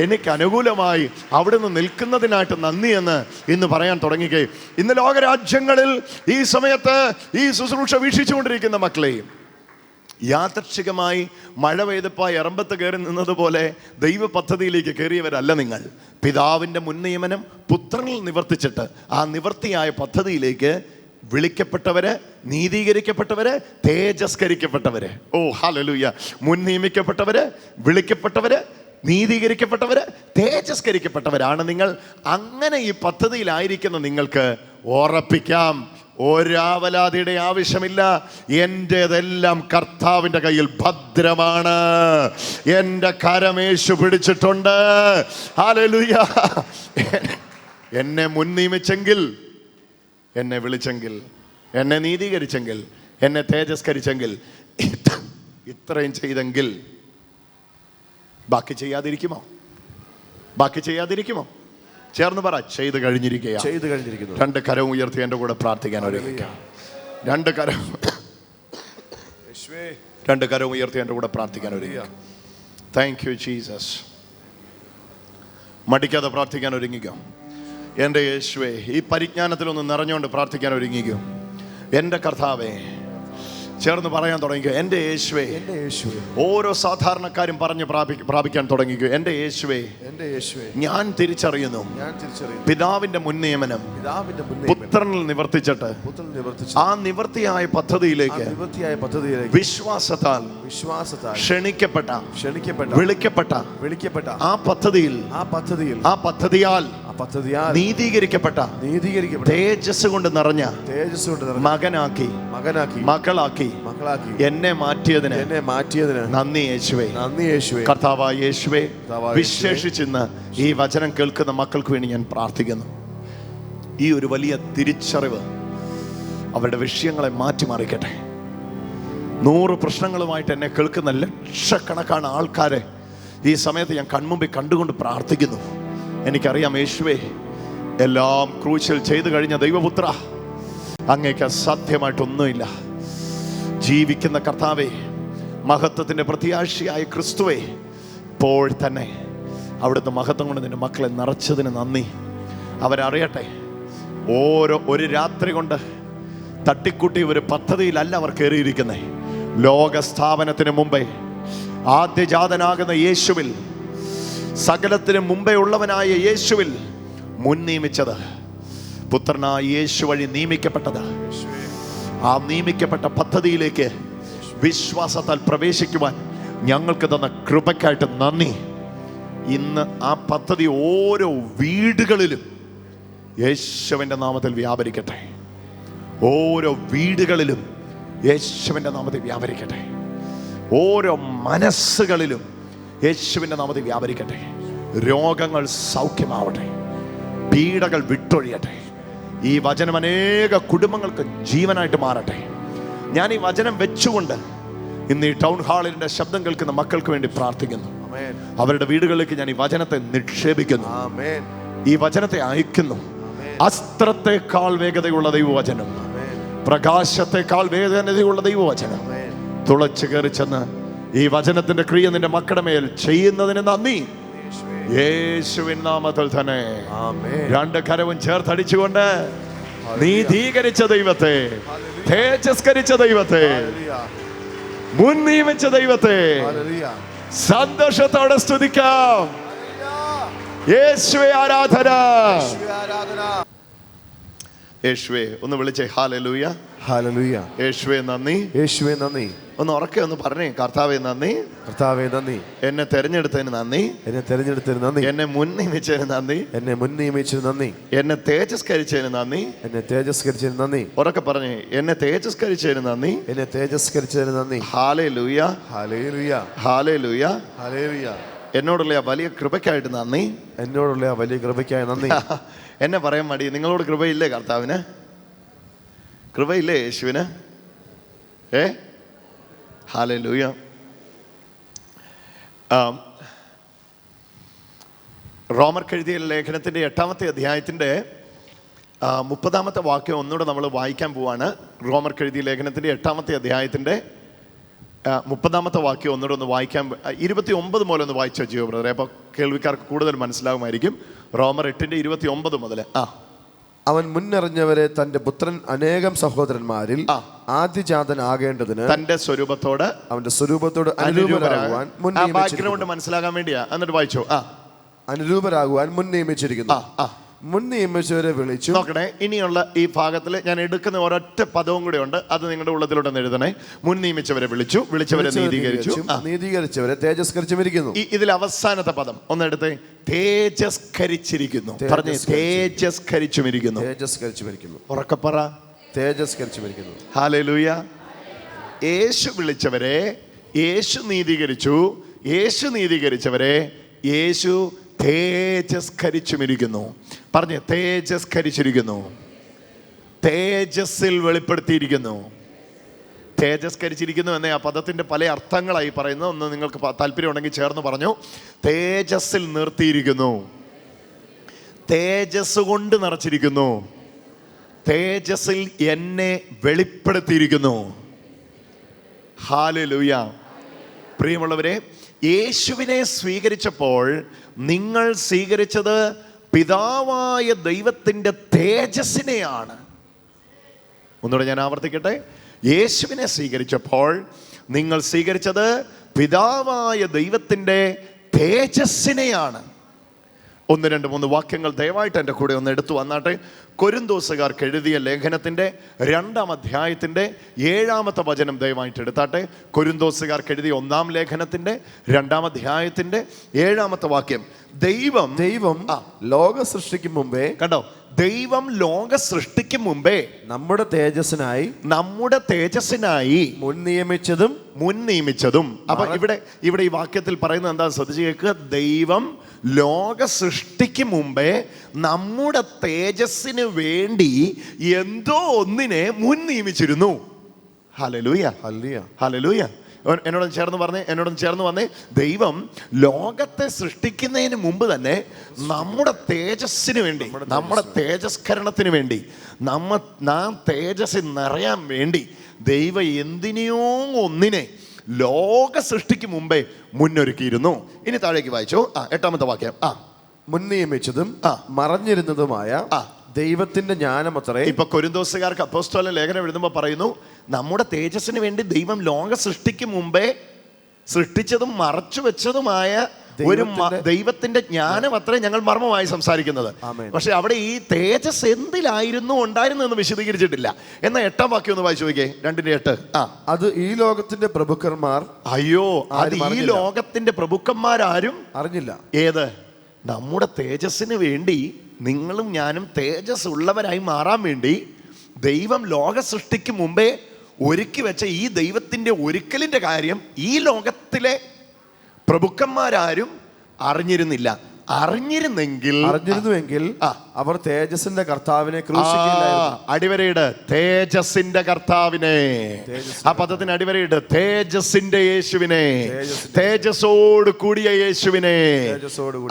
എനിക്ക് അനുകൂലമായി അവിടുന്ന് നിൽക്കുന്നതിനായിട്ട് നന്ദി എന്ന് ഇന്ന് പറയാൻ തുടങ്ങിക്കേ. ഇന്ന് ലോകരാജ്യങ്ങളിൽ ഈ സമയത്ത് ഈ ശുശ്രൂഷ വീക്ഷിച്ചുകൊണ്ടിരിക്കുന്ന മക്കളെയും, യാദൃച്ഛികമായി മഴ പെയ്തപ്പോൾ എറമ്പത്ത് കയറി നിന്നതുപോലെ ദൈവ പദ്ധതിയിലേക്ക് കയറിയവരല്ല നിങ്ങൾ. പിതാവിൻ്റെ മുൻ നിയമനം പുത്രനിൽ നിവർത്തിച്ചിട്ട് ആ നിവർത്തിയായ പദ്ധതിയിലേക്ക് വിളിക്കപ്പെട്ടവര്, നീതീകരിക്കപ്പെട്ടവര്, തേജസ്കരിക്കപ്പെട്ടവര്. ഓ ഹല്ലേലൂയ. മുൻ നിയമിക്കപ്പെട്ടവര്, വിളിക്കപ്പെട്ടവര്, നീതീകരിക്കപ്പെട്ടവര്, തേജസ്കരിക്കപ്പെട്ടവരാണ് നിങ്ങൾ. അങ്ങനെ ഈ പദ്ധതിയിലായിരിക്കുന്ന നിങ്ങൾക്ക് ഉറപ്പിക്കാം, ഒരാവലാതിയുടെ ആവശ്യമില്ല. എൻ്റെതെല്ലാം കർത്താവിൻ്റെ കയ്യിൽ ഭദ്രമാണ്. എൻ്റെ കരമേശു പിടിച്ചിട്ടുണ്ട്. ഹല്ലേലൂയ. എന്നെ മുൻ നിയമിച്ചെങ്കിൽ, എന്നെ വിളിച്ചെങ്കിൽ, എന്നെ നീതീകരിച്ചെങ്കിൽ, എന്നെ തേജസ്കരിച്ചെങ്കിൽ, ഇത്രയും ചെയ്തെങ്കിൽ ബാക്കി ചെയ്യാതിരിക്കുമോ? ബാക്കി ചെയ്യാതിരിക്കുമോ? ചേർന്ന് പറ, ചെയ്ത് കഴിഞ്ഞിരിക്കുന്നു. രണ്ട് കരവും ഉയർത്തി എൻ്റെ കൂടെ പ്രാർത്ഥിക്കാൻ ഒരുങ്ങിക്കാം. രണ്ട് കരവും ഉയർത്തി എൻ്റെ കൂടെ പ്രാർത്ഥിക്കാൻ ഒരുങ്ങിക്കാം. Thank you Jesus. മടിക്കാതെ പ്രാർത്ഥിക്കാൻ ഒരുങ്ങിക്കാം. എൻ്റെ യേശുവേ, ഈ പരിജ്ഞാനത്തിലൊന്ന് നിറഞ്ഞുകൊണ്ട് പ്രാർത്ഥിക്കാൻ ഒരുങ്ങിക്കോ. എൻ്റെ കർത്താവേ, ചേർന്ന് പറയാൻ തുടങ്ങിക്കോ. എൻ്റെ യേശുവേ. ഓരോ സാധാരണക്കാരും പറഞ്ഞ് പ്രാപിക്കാൻ തുടങ്ങിക്കോ. എൻ്റെ യേശുവേ, ഞാൻ തിരിച്ചറിയുന്നു പിതാവിന്റെ മുൻ നിയമനം പുത്രനിൽ നിവർത്തിച്ചിട്ട് ആ നിവർത്തിയായ പദ്ധതിയിലേക്ക് വിശ്വാസത്താൽ ക്ഷണിക്കപ്പെട്ട വിളിക്കപ്പെട്ട ആ പദ്ധതിയാൽ നീതീകരിക്കപ്പെട്ട തേജസ് കൊണ്ട് നിറഞ്ഞ മകനാക്കി മകളാക്കി എന്നെ മാറ്റിയതിന് നന്ദി യേശുവേ. കർത്താവായ യേശുവേ, വിശേഷിച്ചിന്ന് ഈ വചനം കേൾക്കുന്ന മക്കൾക്ക് വേണ്ടി ഞാൻ പ്രാർത്ഥിക്കുന്നു. ഈ ഒരു വലിയ തിരിച്ചറിവ് അവരുടെ വിഷയങ്ങളെ മാറ്റിമറിക്കട്ടെ. 100 പ്രശ്നങ്ങളുമായിട്ട് എന്നെ കേൾക്കുന്ന ലക്ഷക്കണക്കാണ് ആൾക്കാരെ ഈ സമയത്ത് ഞാൻ കൺമുമ്പിൽ കണ്ടുകൊണ്ട് പ്രാർത്ഥിക്കുന്നു. എനിക്കറിയാം യേശുവേ, എല്ലാം ക്രൂശിൽ ചെയ്തു കഴിഞ്ഞ ദൈവപുത്ര, അങ്ങേക്ക് അസാധ്യമായിട്ടൊന്നുമില്ല. ജീവിക്കുന്ന കർത്താവേ, മഹത്വത്തിൻ്റെ പ്രത്യാശയായ ക്രിസ്തുവേ, ഇപ്പോൾ തന്നെ അവിടുത്തെ മഹത്വം കൊണ്ട് നിന്റെ മക്കളെ നിറച്ചതിന് നന്ദി. അവരറിയട്ടെ, ഒരു രാത്രി കൊണ്ട് തട്ടിക്കൂട്ടി ഒരു പദ്ധതിയിലല്ല അവർ കയറിയിരിക്കുന്നത്. ലോകസ്ഥാപനത്തിന് മുമ്പേ ആദ്യജാതനാകുന്ന യേശുവിൽ, സകലത്തിന് മുമ്പേ ഉള്ളവനായ യേശുവിൽ മുൻ നിയമിച്ചത്, പുത്രനായ യേശു വഴി നിയമിക്കപ്പെട്ടത്, ആ നിയമിക്കപ്പെട്ട പദ്ധതിയിലേക്ക് വിശ്വാസത്താൽ പ്രവേശിക്കുവാൻ ഞങ്ങൾക്ക് തന്ന കൃപയ്ക്കായിട്ട് നന്ദി. ഇന്ന് ആ പദ്ധതി ഓരോ വീടുകളിലും യേശുവിൻ്റെ നാമത്തിൽ വ്യാപരിക്കട്ടെ. ഓരോ വീടുകളിലും യേശുവിൻ്റെ നാമത്തിൽ വ്യാപരിക്കട്ടെ. ഓരോ മനസ്സുകളിലും യേശുവിൻ്റെ നാമത്തിൽ വ്യാപരിക്കട്ടെ. രോഗങ്ങൾ സൗഖ്യമാവട്ടെ, പീഡകൾ വിട്ടൊഴിയട്ടെ. ഈ വചനം അനേക കുടുംബങ്ങൾക്ക് ജീവനായിട്ട് മാറട്ടെ. ഞാൻ ഈ വചനം വെച്ചുകൊണ്ട് ഇന്ന് ഈ ടൗൺ ഹാളിന്റെ ശബ്ദം കേൾക്കുന്ന മക്കൾക്ക് വേണ്ടി പ്രാർത്ഥിക്കുന്നു. അവരുടെ വീടുകളിലേക്ക് ഞാൻ ഈ വചനത്തെ നിക്ഷേപിക്കുന്നു. ഈ വചനത്തെ അയക്കുന്നു. അസ്ത്രത്തെക്കാൾ വേഗതയുള്ള ദൈവവചനം, പ്രകാശത്തെക്കാൾ വേഗതയുള്ള ദൈവവചനം തുളച്ചു കയറി ചെന്ന് ഈ വചനത്തിന്റെ ക്രിയ നിന്റെ മക്കളുടെ മേൽ ചെയ്യുന്നതിന് നന്ദി. യേശുവിൻ നാമത്തിൽ തന്നെ രണ്ട് കരവും ചേർത്തടിച്ചുകൊണ്ട് നീതീകരിച്ച ദൈവത്തെ, തേജസ്കരിച്ച ദൈവത്തെ, മുൻ നിയമിച്ച ദൈവത്തെ സന്തോഷത്തോടെ സ്തുതിക്കാം. യേശുവേ ആരാധന. യേശുവേ ഒന്ന് വിളിച്ചേ. Hallelujah, hallelujah. യേശുവേ നന്ദി, യേശുവേ നന്ദി. ഒന്ന് ഉറക്കെ ഒന്ന് പറഞ്ഞേ. കർത്താവേ നന്ദി, കർത്താവേ നന്ദി. എന്നെ തെരഞ്ഞെടുത്തതിന് നന്ദി, എന്നെ തെരഞ്ഞെടുത്തതിന് നന്ദി. എന്നെ മുൻ നിയമിച്ചതിന് നന്ദി, എന്നെ മുൻ നിയമിച്ചതിന് നന്ദി. എന്നെ തേജസ്കരിച്ചതിന് നന്ദി, എന്നെ തേജസ്കരിച്ചതിന് നന്ദി. ഉറക്കെ പറഞ്ഞേ. എന്നെ തേജസ്കരിച്ചതിന് നന്ദി, എന്നെ തേജസ്കരിച്ചതിന് നന്ദി. Hallelujah, hallelujah, hallelujah, hallelujah. എന്നോടുള്ള ആ വലിയ കൃപയ്ക്കായിട്ട് നന്ദി, എന്നോടുള്ള ആ വലിയ കൃപയ്ക്കായി നന്ദി. എന്നെ പറയാൻ മടി. നിങ്ങളോട് കൃപയില്ലേ കർത്താവിന്? കൃപയില്ലേ യേശുവിന്? ഹല്ലേലൂയ. റോമർക്ക് എഴുതിയ ലേഖനത്തിൻ്റെ 8-ാമത്തെ അധ്യായത്തിൻ്റെ 30-ാമത്തെ വാക്യം ഒന്നുകൂടെ നമ്മൾ വായിക്കാൻ പോവാണ്. റോമർക്ക് എഴുതിയ ലേഖനത്തിൻ്റെ 8-ാമത്തെ അധ്യായത്തിൻ്റെ 30-ാമത്തെ വാക്യം ഒന്നുകൂടെ ഒന്ന് വായിക്കാൻ. 29 മുതൽ ഒന്ന് വായിച്ചോ ജിയോ ബ്രദറെ, അപ്പോൾ കേൾവിക്കാർക്ക് കൂടുതൽ മനസ്സിലാകുമായിരിക്കും. റോമർ 8:29 മുതൽ. അവൻ മുന്നറിഞ്ഞവരെ തന്റെ പുത്രൻ അനേകം സഹോദരന്മാരിൽ ആദ്യജാതനാകേണ്ടതിന് തന്റെ സ്വരൂപത്തോട്, അവന്റെ സ്വരൂപത്തോട് അനുരൂപരാകുവാൻ ബാക്ക്ഗ്രൗണ്ട് മനസ്സിലാകാൻ വേണ്ടിയാ. എന്നിട്ട് വായിച്ചോ. അനുരൂപരാകുവാൻ മുൻ നിയമിച്ചിരിക്കുന്നു. മുൻ നിയമിച്ചവരെ വിളിച്ചു. നോക്കണേ, ഇനിയുള്ള ഈ ഭാഗത്തിൽ ഞാൻ എടുക്കുന്ന ഒരൊറ്റ പദവും കൂടെ ഉണ്ട്, അത് നിങ്ങളുടെ ഉള്ളതിലൂടെ എഴുതണേ. മുൻ നിയമിച്ചവരെ വിളിച്ചു, വിളിച്ചവരെ നീതീകരിച്ചു, നീതീകരിച്ചവരെ തേജസ്കരിച്ചിരിക്കുന്നു. ഇതിൽ അവസാനത്തെ പദം ഒന്നെടുത്ത്. തേജസ്കരിച്ചിരിക്കുന്നു. പറഞ്ഞേ, തേജസ്കരിച്ചുമിരിക്കുന്നു. തേജസ്കരിച്ചുമിരിക്കുന്നു. ഉറക്കപ്പറ. തേജസ്കരിച്ചുമിരിക്കുന്നു. ഹല്ലേലൂയ. യേശു വിളിച്ചവരെ യേശു നീതീകരിച്ചു, യേശു നീതീകരിച്ചവരെ യേശു തേജസ്കരിച്ചുമിരിക്കുന്നു. പറഞ്ഞേ, തേജസ്കരിച്ചിരിക്കുന്നു. തേജസ്സിൽ വെളിപ്പെടുത്തിയിരിക്കുന്നു. തേജസ്കരിച്ചിരിക്കുന്നു എന്ന ആ പദത്തിന്റെ പല അർത്ഥങ്ങളായി പറയുന്നു. ഒന്ന് നിങ്ങൾക്ക് താല്പര്യമുണ്ടെങ്കിൽ ചേർന്ന് പറഞ്ഞു. തേജസ്സിൽ നിർത്തിയിരിക്കുന്നു, തേജസ് കൊണ്ട് നിറച്ചിരിക്കുന്നു, തേജസ്സിൽ എന്നെ വെളിപ്പെടുത്തിയിരിക്കുന്നു. ഹല്ലേലൂയ. പ്രിയമുള്ളവരെ, യേശുവിനെ സ്വീകരിച്ചപ്പോൾ നിങ്ങൾ സ്വീകരിച്ചത് പിതാവായ ദൈവത്തിൻ്റെ തേജസ്സിനെയാണ്. ഒന്നുകൂടെ ഞാൻ ആവർത്തിക്കട്ടെ. യേശുവിനെ സ്വീകരിച്ചപ്പോൾ നിങ്ങൾ സ്വീകരിച്ചത് പിതാവായ ദൈവത്തിൻ്റെ തേജസ്സിനെയാണ്. 1, 2, 3 വാക്യങ്ങൾ ദയവായിട്ട് എൻ്റെ കൂടെ ഒന്ന് എടുത്തു വന്നാട്ടെ. കൊരിന്തോസുകാർക്ക് എഴുതിയ ലേഖനത്തിൻ്റെ 2-ാം അധ്യായത്തിൻ്റെ 7-ാമത്തെ വചനം ദയവായിട്ട് എടുത്താട്ടെ. കൊരിന്തോസുകാർക്ക് എഴുതിയ 1-ാം ലേഖനത്തിൻ്റെ 2-ാം അധ്യായത്തിൻ്റെ 7-ാമത്തെ വാക്യം. ദൈവം ലോക സൃഷ്ടിക്കും മുമ്പേ, കണ്ടോ, ദൈവം ലോക സൃഷ്ടിക്കും മുമ്പേ നമ്മുടെ തേജസ്സിനായി മുൻ നിയമിച്ചതും. അപ്പൊ ഇവിടെ ഈ വാക്യത്തിൽ പറയുന്നത് എന്താ ശ്രദ്ധിച്ച് കേൾക്കുക. ദൈവം ലോക സൃഷ്ടിക്ക് മുമ്പേ നമ്മുടെ തേജസ്സിന് വേണ്ടി എന്തോ ഒന്നിനെ മുൻ നിയമിച്ചിരുന്നു. Hallelujah, hallelujah. എന്നോട് ചേർന്ന് വന്നേ. ദൈവം ലോകത്തെ സൃഷ്ടിക്കുന്നതിന് മുമ്പ് തന്നെ നമ്മുടെ തേജസ്സിന് വേണ്ടി, നമ്മുടെ തേജസ്കരണത്തിന് വേണ്ടി, നാം തേജസ്സിൽ നിറയാൻ വേണ്ടി ദൈവം എന്തിനെയോ ഒന്നിനെ ലോക സൃഷ്ടിക്ക് മുമ്പേ മുന്നൊരുക്കിയിരുന്നു. ഇനി താഴേക്ക് വായിച്ചോ. 8-ാമത്തെ വാക്യം. മുൻ നിയമിച്ചതും മറഞ്ഞിരുന്നതുമായ ദൈവത്തിന്റെ ജ്ഞാനമത്രേ. ഇപ്പൊ കൊരിന്തോസുകാർക്ക് അപ്പോസ്തലൻ ലേഖനം എഴുതുമ്പോൾ പറയുന്നു, നമ്മുടെ തേജസ്സിന് വേണ്ടി ദൈവം ലോക സൃഷ്ടിക്ക് മുമ്പേ സൃഷ്ടിച്ചതും മറച്ചു വെച്ചതുമായ ഒരു ദൈവത്തിന്റെ ജ്ഞാനം അത്രേ ഞങ്ങൾ മർമ്മമായി സംസാരിക്കുന്നത്. പക്ഷെ അവിടെ ഈ തേജസ് എന്തിലായിരുന്നു ഉണ്ടായിരുന്നു എന്ന് വിശദീകരിച്ചിട്ടില്ല. എന്നാ 8-ാം വാക്യം ഒന്ന് വായിച്ചു നോക്കിയേ. 2:8. അത് ഈ ലോകത്തിന്റെ പ്രഭുക്കന്മാർ, അയ്യോ, അത് ഈ ലോകത്തിന്റെ പ്രഭുക്കന്മാരാരും അറിഞ്ഞില്ല. ഏത്? നമ്മുടെ തേജസ്സിന് വേണ്ടി നിങ്ങളും ഞാനും തേജസ് ഉള്ളവരായി മാറാൻ വേണ്ടി ദൈവം ലോക സൃഷ്ടിക്ക് മുമ്പേ ഒരുക്കി വെച്ച ഈ ദൈവത്തിന്റെ ഒരുക്കലിന്റെ കാര്യം ഈ ലോകത്തിലെ പ്രഭുക്കന്മാരാരും അറിഞ്ഞിരുന്നില്ല. അറിഞ്ഞിരുന്നുവെങ്കിൽ അവർ തേജസ്സിന്റെ കർത്താവിനെ ക്രൂശിക്കില്ലായിരുന്നു. അടിവരയിട്, തേജസ്സിന്റെ കർത്താവിനെ. ആ പദത്തിന് അടിവരയിട്, തേജസ്സിന്റെ യേശുവിനെ, തേജസ്സോട് കൂടിയ യേശുവിനെ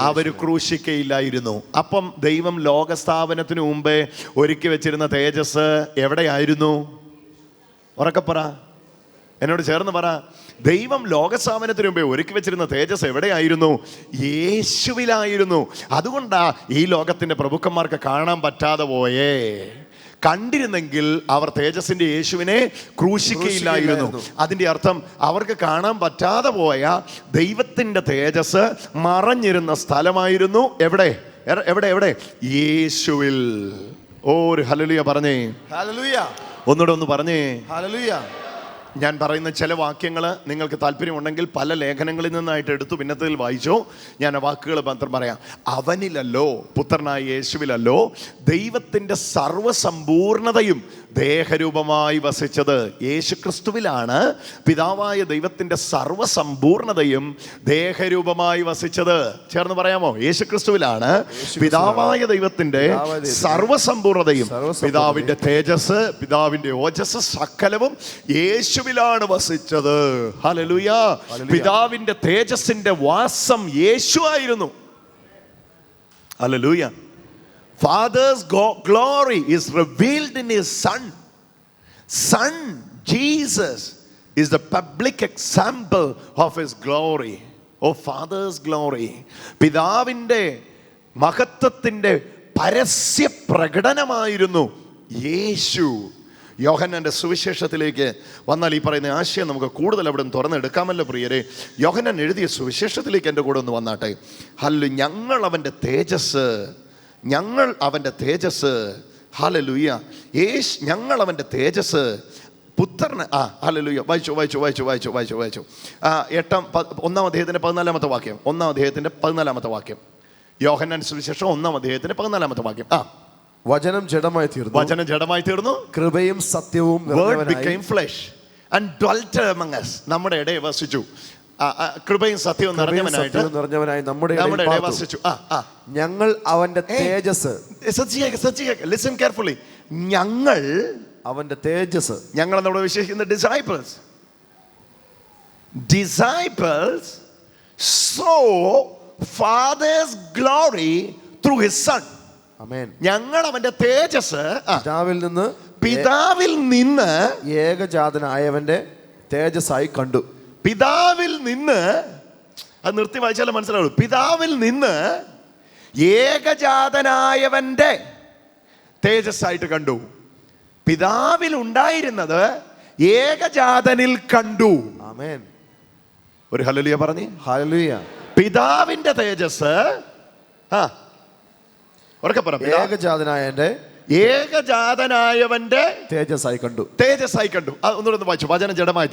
അവര് ക്രൂശിക്കയില്ലായിരുന്നു. അപ്പം ദൈവം ലോകസ്ഥാപനത്തിന് മുമ്പേ ഒരുക്കി വെച്ചിരുന്ന തേജസ് എവിടെയായിരുന്നു? ഉറക്കപ്പറ, എന്നോട് ചേർന്ന് പറ. ദൈവം ലോകസ്ഥാപനത്തിന് മുമ്പേ ഒരുക്കി വെച്ചിരുന്ന തേജസ് എവിടെയായിരുന്നു? യേശുവിലായിരുന്നു. അതുകൊണ്ടാ ഈ ലോകത്തിന്റെ പ്രഭുക്കന്മാർക്ക് കാണാൻ പറ്റാതെ പോയേ. കണ്ടിരുന്നെങ്കിൽ അവർ തേജസ്സിന്റെ യേശുവിനെ ക്രൂശിക്കയില്ലായിരുന്നു. അതിന്റെ അർത്ഥം അവർക്ക് കാണാൻ പറ്റാതെ പോയ ദൈവത്തിന്റെ തേജസ് മറഞ്ഞിരുന്ന സ്ഥലമായിരുന്നു. എവിടെ എവിടെ എവിടെ? യേശുവിൽ. ഒരു ഹല്ലേലൂയ പറഞ്ഞേ. ഹല്ലേലൂയ. ഒന്നുകൂടെ ഒന്ന് പറഞ്ഞേ. ഹല്ലേലൂയ. ഞാൻ പറയുന്ന ചില വാക്യങ്ങൾ നിങ്ങൾക്ക് താല്പര്യമുണ്ടെങ്കിൽ പല ലേഖനങ്ങളിൽ നിന്നായിട്ട് എടുത്തു പിന്നത്തിൽ വായിച്ചോ. ഞാൻ ആ വാക്കുകൾ മാത്രം പറയാം. അവനിലല്ലോ, പുത്രനായ യേശുവിലല്ലോ ദൈവത്തിൻ്റെ സർവ്വസമ്പൂർണതയും ദേഹരൂപമായി വസിച്ചത്. യേശുക്രിസ്തുവിലാണ് പിതാവായ ദൈവത്തിൻ്റെ സർവ്വസമ്പൂർണതയും ദേഹരൂപമായി വസിച്ചത്. ചേർന്ന് പറയാമോ? യേശുക്രിസ്തുവിലാണ് പിതാവായ ദൈവത്തിൻ്റെ സർവ്വസമ്പൂർണതയും, പിതാവിൻ്റെ തേജസ്, പിതാവിൻ്റെ ഓജസ് സകലവും യേശുവിലാണ് വസിച്ചത്. ഹല്ലേലൂയ. പിതാവിൻ്റെ തേജസ്സിന്റെ വാസം യേശു ആയിരുന്നു. Hallelujah. Father's glory is revealed in his son. Son Jesus is the public example of his glory. Oh, Father's glory. പിതാവിൻ്റെ മഹത്വത്തിൻ്റെ പരസ്യ പ്രകടനമായിരുന്നു യേശു. യോഹന്നാന്റെ സുവിശേഷത്തിലേക്ക് വന്നാൽ ഈ പറയുന്ന ആശയം നമുക്ക് കൂടുതൽ അവിടെ നിന്ന് തുറന്നെടുക്കാമല്ലോ പ്രിയരെ. യോഹന്നാൻ എഴുതിയ സുവിശേഷത്തിലേക്ക് എൻ്റെ കൂടെ ഒന്ന് വന്നാട്ടെ. ഹല്ലേലൂയ. ഞങ്ങൾ അവൻ്റെ തേജസ്. ഹല്ലേലൂയ. ഞങ്ങൾ അവൻ്റെ തേജസ് പുത്രന്. ഹല്ലേലൂയ. വായിച്ചു 1 അധ്യായത്തിൻ്റെ 14 വാക്യം. 1 അധ്യായത്തിൻ്റെ 14 വാക്യം. യോഹന്നാൻ സുവിശേഷം 1 അധ്യായത്തിൻ്റെ 14 വാക്യം. വചനം ജഡമായി തീർന്നു, കൃപയും സത്യവും word became flesh and dwelt among us. നമ്മുടെ ഇടയിൽ വസിച്ചു. കൃപയും സത്യവും നിറഞ്ഞവനായി നമ്മുടെ ഇടയിൽ വസിച്ചു. ഞങ്ങൾ അവന്റെ തേജസ്. Listen carefully. ഞങ്ങൾ അവന്റെ തേജസ്. ഞങ്ങൾ നമ്മുടെ വിശേഷിക്കുന്ന disciples saw Father's glory through his son. ഞങ്ങൾ അവന്റെ തേജസ് പിതാവിൽ നിന്ന് ഏകജാതനായവന്റെ തേജസ്സായി കണ്ടു. പിതാവിൽ നിന്ന്, അത് നിർത്തി വായിച്ചാലും മനസ്സിലാവുള്ളൂ. പിതാവിൽ നിന്ന് ഏകജാതനായവന്റെ തേജസ്സായിട്ട് കണ്ടു. പിതാവിൽ ഉണ്ടായിരുന്നത് ഏകജാതനിൽ കണ്ടു. ആമേൻ. ഒരു ഹല്ലേലൂയ പറഞ്ഞേ. ഹല്ലേലൂയ. പിതാവിന്റെ തേജസ് ഏകജാതനായവന്റെ തേജസ്സായി കണ്ടു. ഒന്നുകൂടെ വായിച്ചു. വചനം ജഡമായി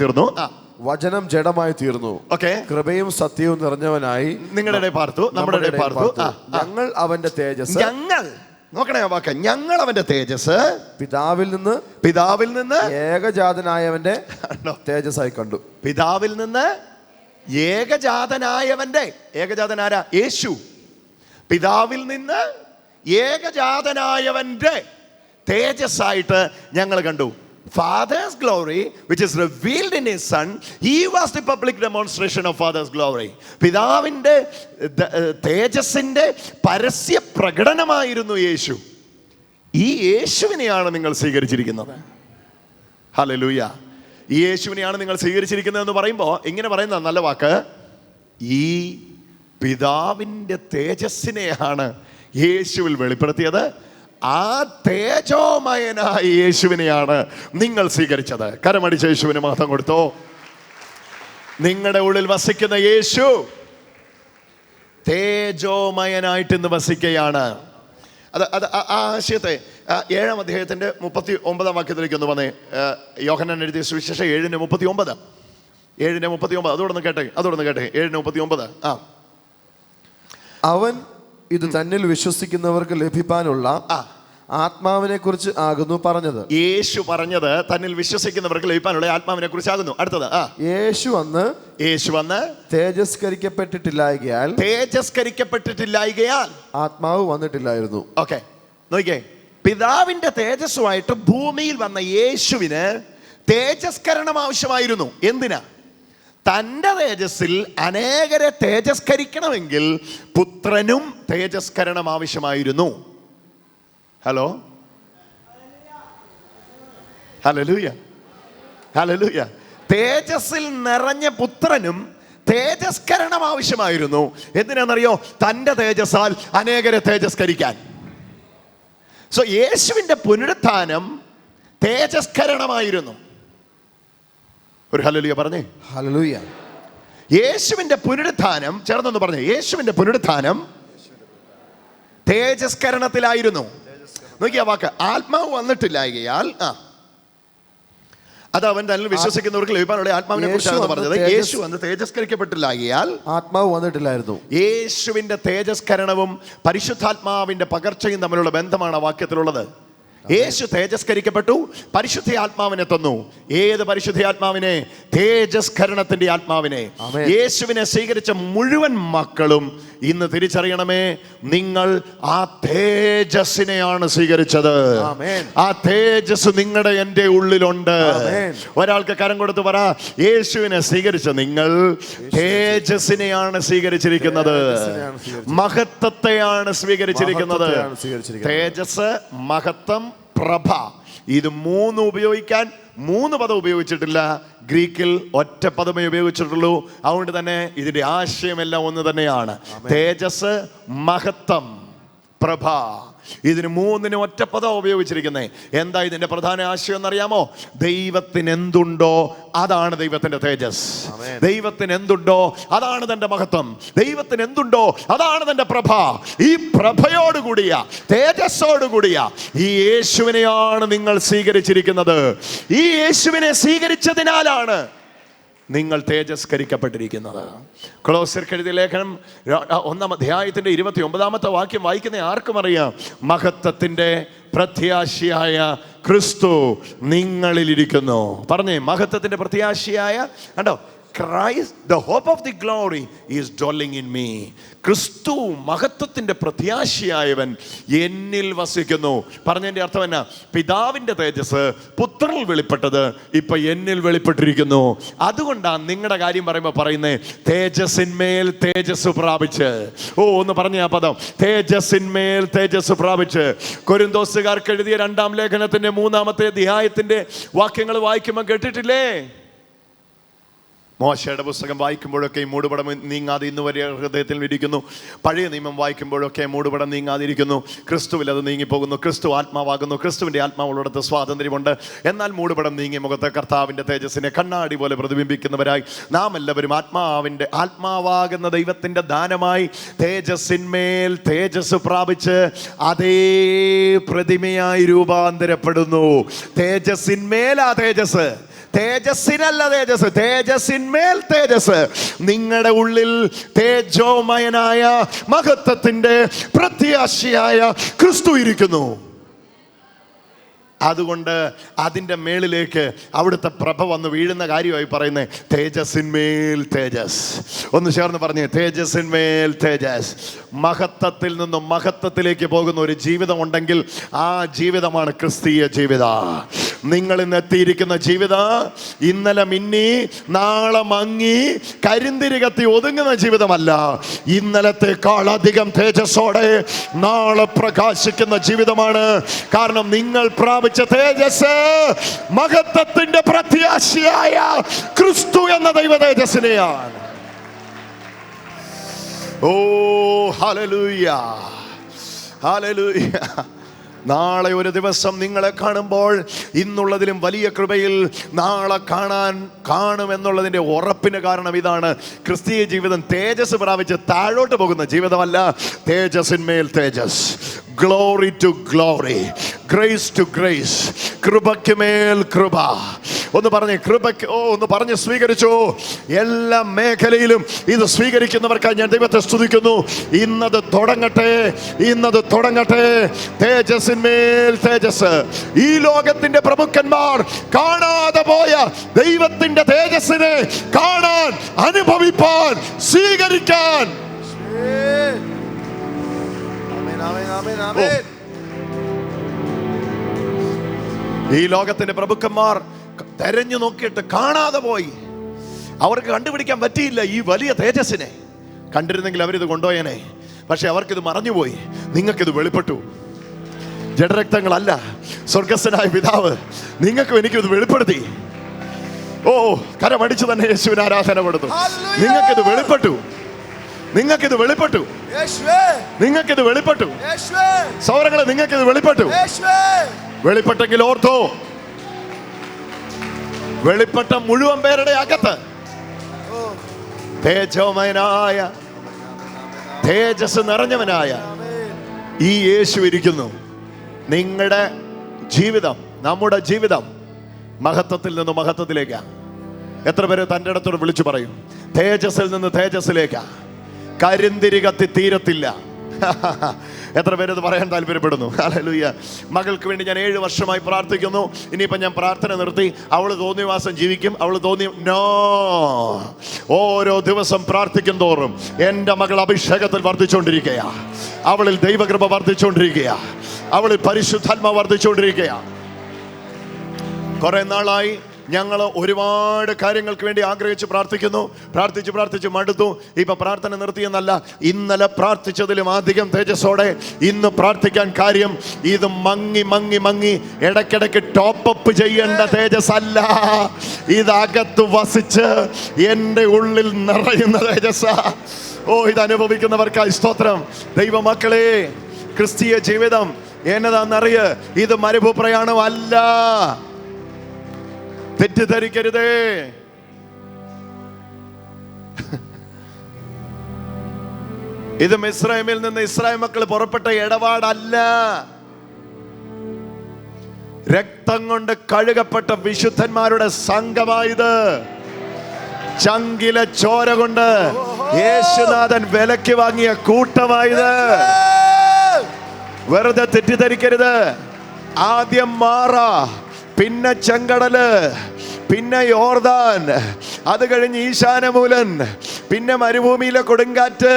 തീർന്നു. ഓക്കെ. കൃപയും സത്യവും നിറഞ്ഞവനായി നിങ്ങളുടെ ഇടയിൽ പാർത്തു, നമ്മുടെ ഇടയിൽ പാർത്തു. ഞങ്ങൾ അവന്റെ തേജസ്. നോക്കണേ ആ വാക്ക്. ഞങ്ങൾ അവന്റെ തേജസ് പിതാവിൽ നിന്ന് ഏകജാതനായവന്റെ തേജസ്സായി കണ്ടു. പിതാവിൽ നിന്ന് ഏകജാതനാരാ? യേശു. പിതാവിൽ നിന്ന് ഏകജാതനായവന്റെ തേജസ്സായിട്ട് ഞങ്ങൾ കണ്ടു. Father's glory which is revealed in his son, he was the public demonstration of Father's glory. പിതാവിൻ്റെ തേജസ്സിന്റെ പരസ്യ പ്രകടനമായിരുന്നു യേശു. ഈ യേശുവിനെയാണ് നിങ്ങൾ സ്വീകരിച്ചിരിക്കുന്നത്. ഹല്ലേലൂയ. ഈ യേശുവിനെയാണ് നിങ്ങൾ സ്വീകരിച്ചിരിക്കുന്നത് എന്ന് പറയുമ്പോൾ ഇങ്ങനെ പറയുന്ന നല്ല വാക്ക്, ഈ പിതാവിൻ്റെ തേജസ്സിനെയാണ് യേശുവിൽ വെളിപ്പെടുത്തിയത്. ആ തേജോമയനായ യേശുവിനെയാണ് നിങ്ങൾ സ്വീകരിച്ചത്. കരമടിച്ച യേശുവിന് മഹത്വം കൊടുത്തോ. നിങ്ങളുടെ ഉള്ളിൽ വസിക്കുന്ന യേശു തേജോമയനായിട്ട് ഇന്ന് വസിക്കുകയാണ്. അത് ആ ആശയത്തെ 7 അധ്യായത്തിൻ്റെ 39 വാക്യത്തിലേക്ക് ഒന്ന് വന്നേ. യോഹന്നാൻ എഴുതിയ സുവിശേഷം 7:39. 7:39. അതോടൊന്ന് കേട്ടെ. 7:39. അവൻ ഇത് തന്നിൽ വിശ്വസിക്കുന്നവർക്ക് ലഭിക്കാനുള്ള ആത്മാവിനെ കുറിച്ച് ആകുന്നു പറഞ്ഞത്. യേശു പറഞ്ഞത് തന്നിൽ വിശ്വസിക്കുന്നവർക്ക് ലഭിക്കാനുള്ള ആത്മാവിനെ കുറിച്ചാകുന്നു. അടുത്തത്, യേശു വന്ന് തേജസ്കരിക്കപ്പെട്ടിട്ടില്ലായകയാൽ ആത്മാവ് വന്നിട്ടില്ലായിരുന്നു. ഓക്കെ, നോക്കിയേ, പിതാവിന്റെ തേജസ്സുമായിട്ട് ഭൂമിയിൽ വന്ന യേശുവിന് തേജസ്കരണം ആവശ്യമായിരുന്നു. എന്തിനാ? തൻ്റെ തേജസ്സിൽ അനേകരെ തേജസ്കരിക്കണമെങ്കിൽ പുത്രനും തേജസ്കരണം ആവശ്യമായിരുന്നു. Hello, hallelujah, hallelujah. തേജസ്സിൽ നിറഞ്ഞ പുത്രനും തേജസ്കരണം ആവശ്യമായിരുന്നു. എന്തിനാണെന്നറിയോ? തൻ്റെ തേജസ്സാൽ അനേകരെ തേജസ്കരിക്കാൻ. സോ യേശുവിൻ്റെ പുനരുത്ഥാനം തേജസ്കരണമായിരുന്നു. ഒരു ഹല്ലേലൂയ പറഞ്ഞേ. ഹല്ലേലൂയ. യേശുവിൻ്റെ പുനരുത്ഥാനം, ചേർന്നൊന്ന് പറഞ്ഞേ, യേശുവിൻ്റെ പുനരുത്ഥാനം തേജസ്കരണത്തിലായിരുന്നു. നോക്കിയ വാക്ക്, ആത്മാവ് വന്നിട്ടില്ലായകയാൽ അത് അവൻ തന്നിൽ വിശ്വസിക്കുന്നവർക്ക് ലഭിക്കാനുള്ള ആത്മാവിനെ കുറിച്ചാണ് പറഞ്ഞത്. യേശു അന്ന് തേജസ്കരിക്കപ്പെട്ടില്ലായകയാൽ ആത്മാവ് വന്നിട്ടില്ലായിരുന്നു. യേശുവിന്റെ തേജസ്കരണവും പരിശുദ്ധാത്മാവിന്റെ പകർച്ചയും തമ്മിലുള്ള ബന്ധമാണ് ആ വാക്യത്തിലുള്ളത്. യേശു തേജസ്കരിക്കപ്പെട്ടു, പരിശുദ്ധ ആത്മാവിനെ തന്നു. ഏത് പരിശുദ്ധ ആത്മാവിനെ? തേജസ്കരണത്തിന്റെ ആത്മാവിനെ. യേശുവിനെ സ്വീകരിച്ച മുഴുവൻ മക്കളും ഇന്ന് തിരിച്ചറിയണമേ, നിങ്ങൾ ആ തേജസ്സിനെയാണ് സ്വീകരിച്ചത്. ആ തേജസ് നിങ്ങളുടെ എൻ്റെ ഉള്ളിലുണ്ട്. ഒരാൾക്ക് കരം കൊടുത്ത് പറ, യേശുവിനെ സ്വീകരിച്ച നിങ്ങൾ തേജസ്സിനെയാണ് സ്വീകരിച്ചിരിക്കുന്നത്, മഹത്വത്തെയാണ് സ്വീകരിച്ചിരിക്കുന്നത്. തേജസ്, മഹത്വം, പ്രഭ, ഇത് മൂന്ന് ഉപയോഗിക്കാൻ 3 പദം ഉപയോഗിച്ചിട്ടില്ല. ഗ്രീക്കിൽ ഒറ്റ പദമേ ഉപയോഗിച്ചിട്ടുള്ളൂ. അതുകൊണ്ട് തന്നെ ഇതിന്റെ ആശയമെല്ലാം ഒന്ന് തന്നെയാണ്. തേജസ്, മഹത്വം, പ്രഭ, ഇതിന് 3 ഒറ്റ പദം ഉപയോഗിച്ചിരിക്കുന്നത്. എന്താ ഇതിന്റെ പ്രധാന ആശയം എന്നറിയാമോ? ദൈവത്തിന് എന്തുണ്ടോ അതാണ് ദൈവത്തിന്റെ തേജസ്. ദൈവത്തിന് എന്തുണ്ടോ അതാണ് തന്റെ മഹത്വം. ദൈവത്തിന് എന്തുണ്ടോ അതാണ് തന്റെ പ്രഭ. ഈ പ്രഭയോടുകൂടിയ, തേജസ്സോടുകൂടിയ ഈ യേശുവിനെയാണ് നിങ്ങൾ സ്വീകരിച്ചിരിക്കുന്നത്. ഈ യേശുവിനെ സ്വീകരിച്ചതിനാലാണ് നിങ്ങൾ തേജസ്കരിക്കപ്പെട്ടിരിക്കുന്നത്. കൊളോസ്യർക്ക് എഴുതിയ ലേഖനം 1-ാം അധ്യായത്തിന്റെ 29-ാമത്തെ വാക്യം വായിക്കുന്ന ആർക്കും അറിയാം, മഹത്വത്തിന്റെ പ്രത്യാശയായ ക്രിസ്തു നിങ്ങളിലിരിക്കുന്നു. പറഞ്ഞേ, മഹത്വത്തിന്റെ പ്രത്യാശയായ, കണ്ടോ, Christ, the hope of the glory is dwelling in me. ക്രിസ്തു മഹത്വത്തിന്റെ പ്രത്യാശയായവൻ എന്നിൽ വസിക്കുന്നു. പറഞ്ഞതിന്റെ അർത്ഥം എന്നാ? പിതാവിന്റെ തേജസ് പുത്രനിൽ വെളിപ്പെട്ടത് ഇപ്പൊ എന്നിൽ വെളിപ്പെട്ടിരിക്കുന്നു. അതുകൊണ്ടാണ് നിങ്ങളുടെ കാര്യം പറയുമ്പോൾ പറയുന്നത് തേജസ്സിന്മേൽ തേജസ് പ്രാപിച്ച്. ഒന്ന് പറഞ്ഞ ആ പദം, തേജസ്സിന്മേൽ തേജസ് പ്രാപിച്ച്. കൊരിന്തോസുകാർക്ക് എഴുതിയ 2-ാം ലേഖനത്തിന്റെ 3-ാമത്തെ അധ്യായത്തിന്റെ വാക്യങ്ങൾ വായിക്കുമ്പോൾ കേട്ടിട്ടില്ലേ? മോശയുടെ പുസ്തകം വായിക്കുമ്പോഴൊക്കെ മൂടുപടം നീങ്ങാതെ ഇന്ന് വരെ ഹൃദയത്തിൽ ഇരിക്കുന്നു. പഴയ നിയമം വായിക്കുമ്പോഴൊക്കെ മൂടുപടം നീങ്ങാതിരിക്കുന്നു. ക്രിസ്തുവിൽ അത് നീങ്ങിപ്പോകുന്നു. ക്രിസ്തു ആത്മാവാകുന്നു. ക്രിസ്തുവിൻ്റെ ആത്മാവുള്ളിടത്ത് സ്വാതന്ത്ര്യമുണ്ട്. എന്നാൽ മൂടുപടം നീങ്ങി മുഖത്ത് കർത്താവിൻ്റെ തേജസ്സിനെ കണ്ണാടി പോലെ പ്രതിബിംബിക്കുന്നവരായി നാം എല്ലാവരും ആത്മാവാകുന്ന ദൈവത്തിൻ്റെ ദാനമായി തേജസ്സിന്മേൽ തേജസ് പ്രാപിച്ച് അതേ പ്രതിമയായി രൂപാന്തരപ്പെടുന്നു. തേജസ്സിന്മേൽ ആ തേജസ്, തേജസ്സിനല്ല തേജസ്, തേജസ്സിന്മേൽ തേജസ്. നിങ്ങളുടെ ഉള്ളിൽ തേജോമയനായ മഹത്വത്തിന്റെ പ്രത്യാശയായ ക്രിസ്തു ഇരിക്കുന്നു. അതുകൊണ്ട് അതിൻ്റെ മേളിലേക്ക് അവിടുത്തെ പ്രഭ വന്ന് വീഴുന്ന കാര്യമായി പറയുന്നത് തേജസ്സിന്മേൽ തേജസ്. ഒന്ന് ചേർന്ന് പറഞ്ഞേ, തേജസ്സിന്മേൽ തേജസ്. മഹത്വത്തിൽ നിന്നും മഹത്വത്തിലേക്ക് പോകുന്ന ഒരു ജീവിതം ഉണ്ടെങ്കിൽ ആ ജീവിതമാണ് ക്രിസ്തീയ ജീവിതം. നിങ്ങൾ ഇന്ന് എത്തിയിരിക്കുന്ന ജീവിതം ഇന്നലെ മിന്നി നാളെ മങ്ങി കരിന്തിരി കത്തി ഒതുങ്ങുന്ന ജീവിതമല്ല. ഇന്നലത്തെക്കാൾ അധികം തേജസ്സോടെ നാളെ പ്രകാശിക്കുന്ന ജീവിതമാണ്. കാരണം നിങ്ങൾ തേജസ് മഹത്വത്തിന്റെ പ്രത്യാശയായ ക്രിസ്തു എന്ന ദൈവ തേജസ്സിനെയാണ്. ഓ ഹല്ലേലൂയ, ഹല്ലേലൂയ. നാളെ ഒരു ദിവസം നിങ്ങളെ കാണുമ്പോൾ ഇന്നുള്ളതിലും വലിയ കൃപയിൽ നാളെ കാണുമെന്നുള്ളതിൻ്റെ ഉറപ്പിന് കാരണം ഇതാണ്. ക്രിസ്തീയ ജീവിതം തേജസ് പ്രാപിച്ച് താഴോട്ട് പോകുന്ന ജീവിതമല്ല, തേജസ്സിന്മേൽ തേജസ്. Glory to glory, grace to grace, കൃപയ്ക്ക് മേൽ കൃപ. ഒന്ന് പറഞ്ഞ് കൃപയ്ക്ക്, ഒന്ന് പറഞ്ഞ് സ്വീകരിച്ചു. എല്ലാ മേഖലയിലും ഇത് സ്വീകരിക്കുന്നവർക്കായി ഞാൻ ദൈവത്തെ സ്തുതിക്കുന്നു. ഇന്നത് തുടങ്ങട്ടെ, ഇന്നത് തുടങ്ങട്ടെ. തേജസ്സിന്മേൽ തേജസ്. ഈ ലോകത്തിന്റെ പ്രഭുക്കന്മാർ കാണാതെ പോയ ദൈവത്തിന്റെ തേജസ്സിനെ കാണാൻ, അനുഭവിപ്പാൻ, സ്വീകരിക്കാൻ. ഈ ലോകത്തിന്റെ പ്രഭുക്കന്മാർ തെരഞ്ഞു നോക്കിയിട്ട് കാണാതെ പോയി. അവർക്ക് കണ്ടുപിടിക്കാൻ പറ്റിയില്ല ഈ വലിയ തേജസ്സിനെ. കണ്ടിരുന്നെങ്കിൽ അവരിത് കൊണ്ടുപോയനെ. പക്ഷെ അവർക്കിത് മറഞ്ഞുപോയി. നിങ്ങൾക്കിത് വെളിപ്പെട്ടു. ജഡരക്തങ്ങളല്ല, സ്വർഗസ്ഥനായ പിതാവ് നിങ്ങൾക്കും എനിക്കും ഇത് വെളിപ്പെടുത്തി. കരമടിച്ചു തന്നെ യേശുവിന് ആരാധന കൊടുത്തു. നിങ്ങൾക്കിത് വെളിപ്പെട്ടു, നിങ്ങൾക്കിത് വെളിപ്പെട്ടു, നിങ്ങൾക്കിത് വെളിപ്പെട്ടു. സൗരങ്ങളെ, നിങ്ങൾക്കിത് വെളിപ്പെട്ടു. വെളിപ്പെട്ടെങ്കിൽ ഓർത്തോ, വെളിപ്പെട്ട മുഴുവൻ പേരുടെ അകത്ത് തേജോമയനായ, തേജസ് നിറഞ്ഞവനായ ഈ യേശു ഇരിക്കുന്നു. നിങ്ങളുടെ ജീവിതം, നമ്മുടെ ജീവിതം മഹത്വത്തിൽ നിന്ന് മഹത്വത്തിലേക്കാ. എത്ര പേര് തൻ്റെ അടുത്തോട് വിളിച്ചു പറയും, തേജസ്സിൽ നിന്ന് തേജസ്സിലേക്കാ. കരിന്തിരി കത്തി തീരത്തില്ല. എത്ര പേര് ഇത് പറയാൻ താല്പര്യപ്പെടുന്നു? ഹല്ലേലൂയ. മകൾക്ക് വേണ്ടി ഞാൻ 7 വർഷമായി പ്രാർത്ഥിക്കുന്നു. ഇനിയിപ്പം ഞാൻ പ്രാർത്ഥന നിർത്തി. അവൾ തോന്നിയ മാസം ജീവിക്കും, അവൾ തോന്നി. നോ, ഓരോ ദിവസം പ്രാർത്ഥിക്കും തോറും എൻ്റെ മകൾ അഭിഷേകത്തിൽ വർദ്ധിച്ചുകൊണ്ടിരിക്കുകയാ. അവളിൽ ദൈവകൃപ വർദ്ധിച്ചുകൊണ്ടിരിക്കുകയാ. അവളിൽ പരിശുദ്ധാത്മ വർദ്ധിച്ചുകൊണ്ടിരിക്കുകയാ. കുറെ നാളായി ഞങ്ങൾ ഒരുപാട് കാര്യങ്ങൾക്ക് വേണ്ടി ആഗ്രഹിച്ച് പ്രാർത്ഥിക്കുന്നു. പ്രാർത്ഥിച്ച് മടുത്തു. ഇപ്പൊ പ്രാർത്ഥന നിർത്തിയെന്നല്ല, ഇന്നലെ പ്രാർത്ഥിച്ചതിലും അധികം തേജസ്സോടെ ഇന്ന് പ്രാർത്ഥിക്കാൻ കാര്യം, ഇത് മങ്ങി ഇടയ്ക്കിടയ്ക്ക് ടോപ്പപ്പ് ചെയ്യേണ്ട തേജസ് അല്ല. ഇതകത്ത് വസിച്ച് എൻ്റെ ഉള്ളിൽ നിറയുന്ന തേജസ്സാ. ഇത് അനുഭവിക്കുന്നവർക്കായി സ്തോത്രം. ദൈവമക്കളെ, ക്രിസ്തീയ ജീവിതം എന്നതാണെന്നറിയ. ഇത് മരുഭൂപ്രയാണം അല്ല. തെറ്റിദ്ധരിക്കരുതേ. ഇത് മിസ്രൈമിൽ നിന്ന് ഇസ്രായേൽ മക്കൾ പുറപ്പെട്ട ഇടപാടല്ല. രക്തം കൊണ്ട് കഴുകപ്പെട്ട വിശുദ്ധന്മാരുടെ സംഘമായത്. ചങ്കിലെ ചോര കൊണ്ട് യേശുനാഥൻ വിലക്ക് വാങ്ങിയ കൂട്ടമായത്. വെറുതെ തെറ്റിദ്ധരിക്കരുത്. ആദ്യം മാറ, പിന്നെ ചെങ്കടല്, പിന്നെ യോർദാൻ, അത് കഴിഞ്ഞ് ഈശാനമൂലൻ, പിന്നെ മരുഭൂമിയിലെ കൊടുങ്കാറ്റ്.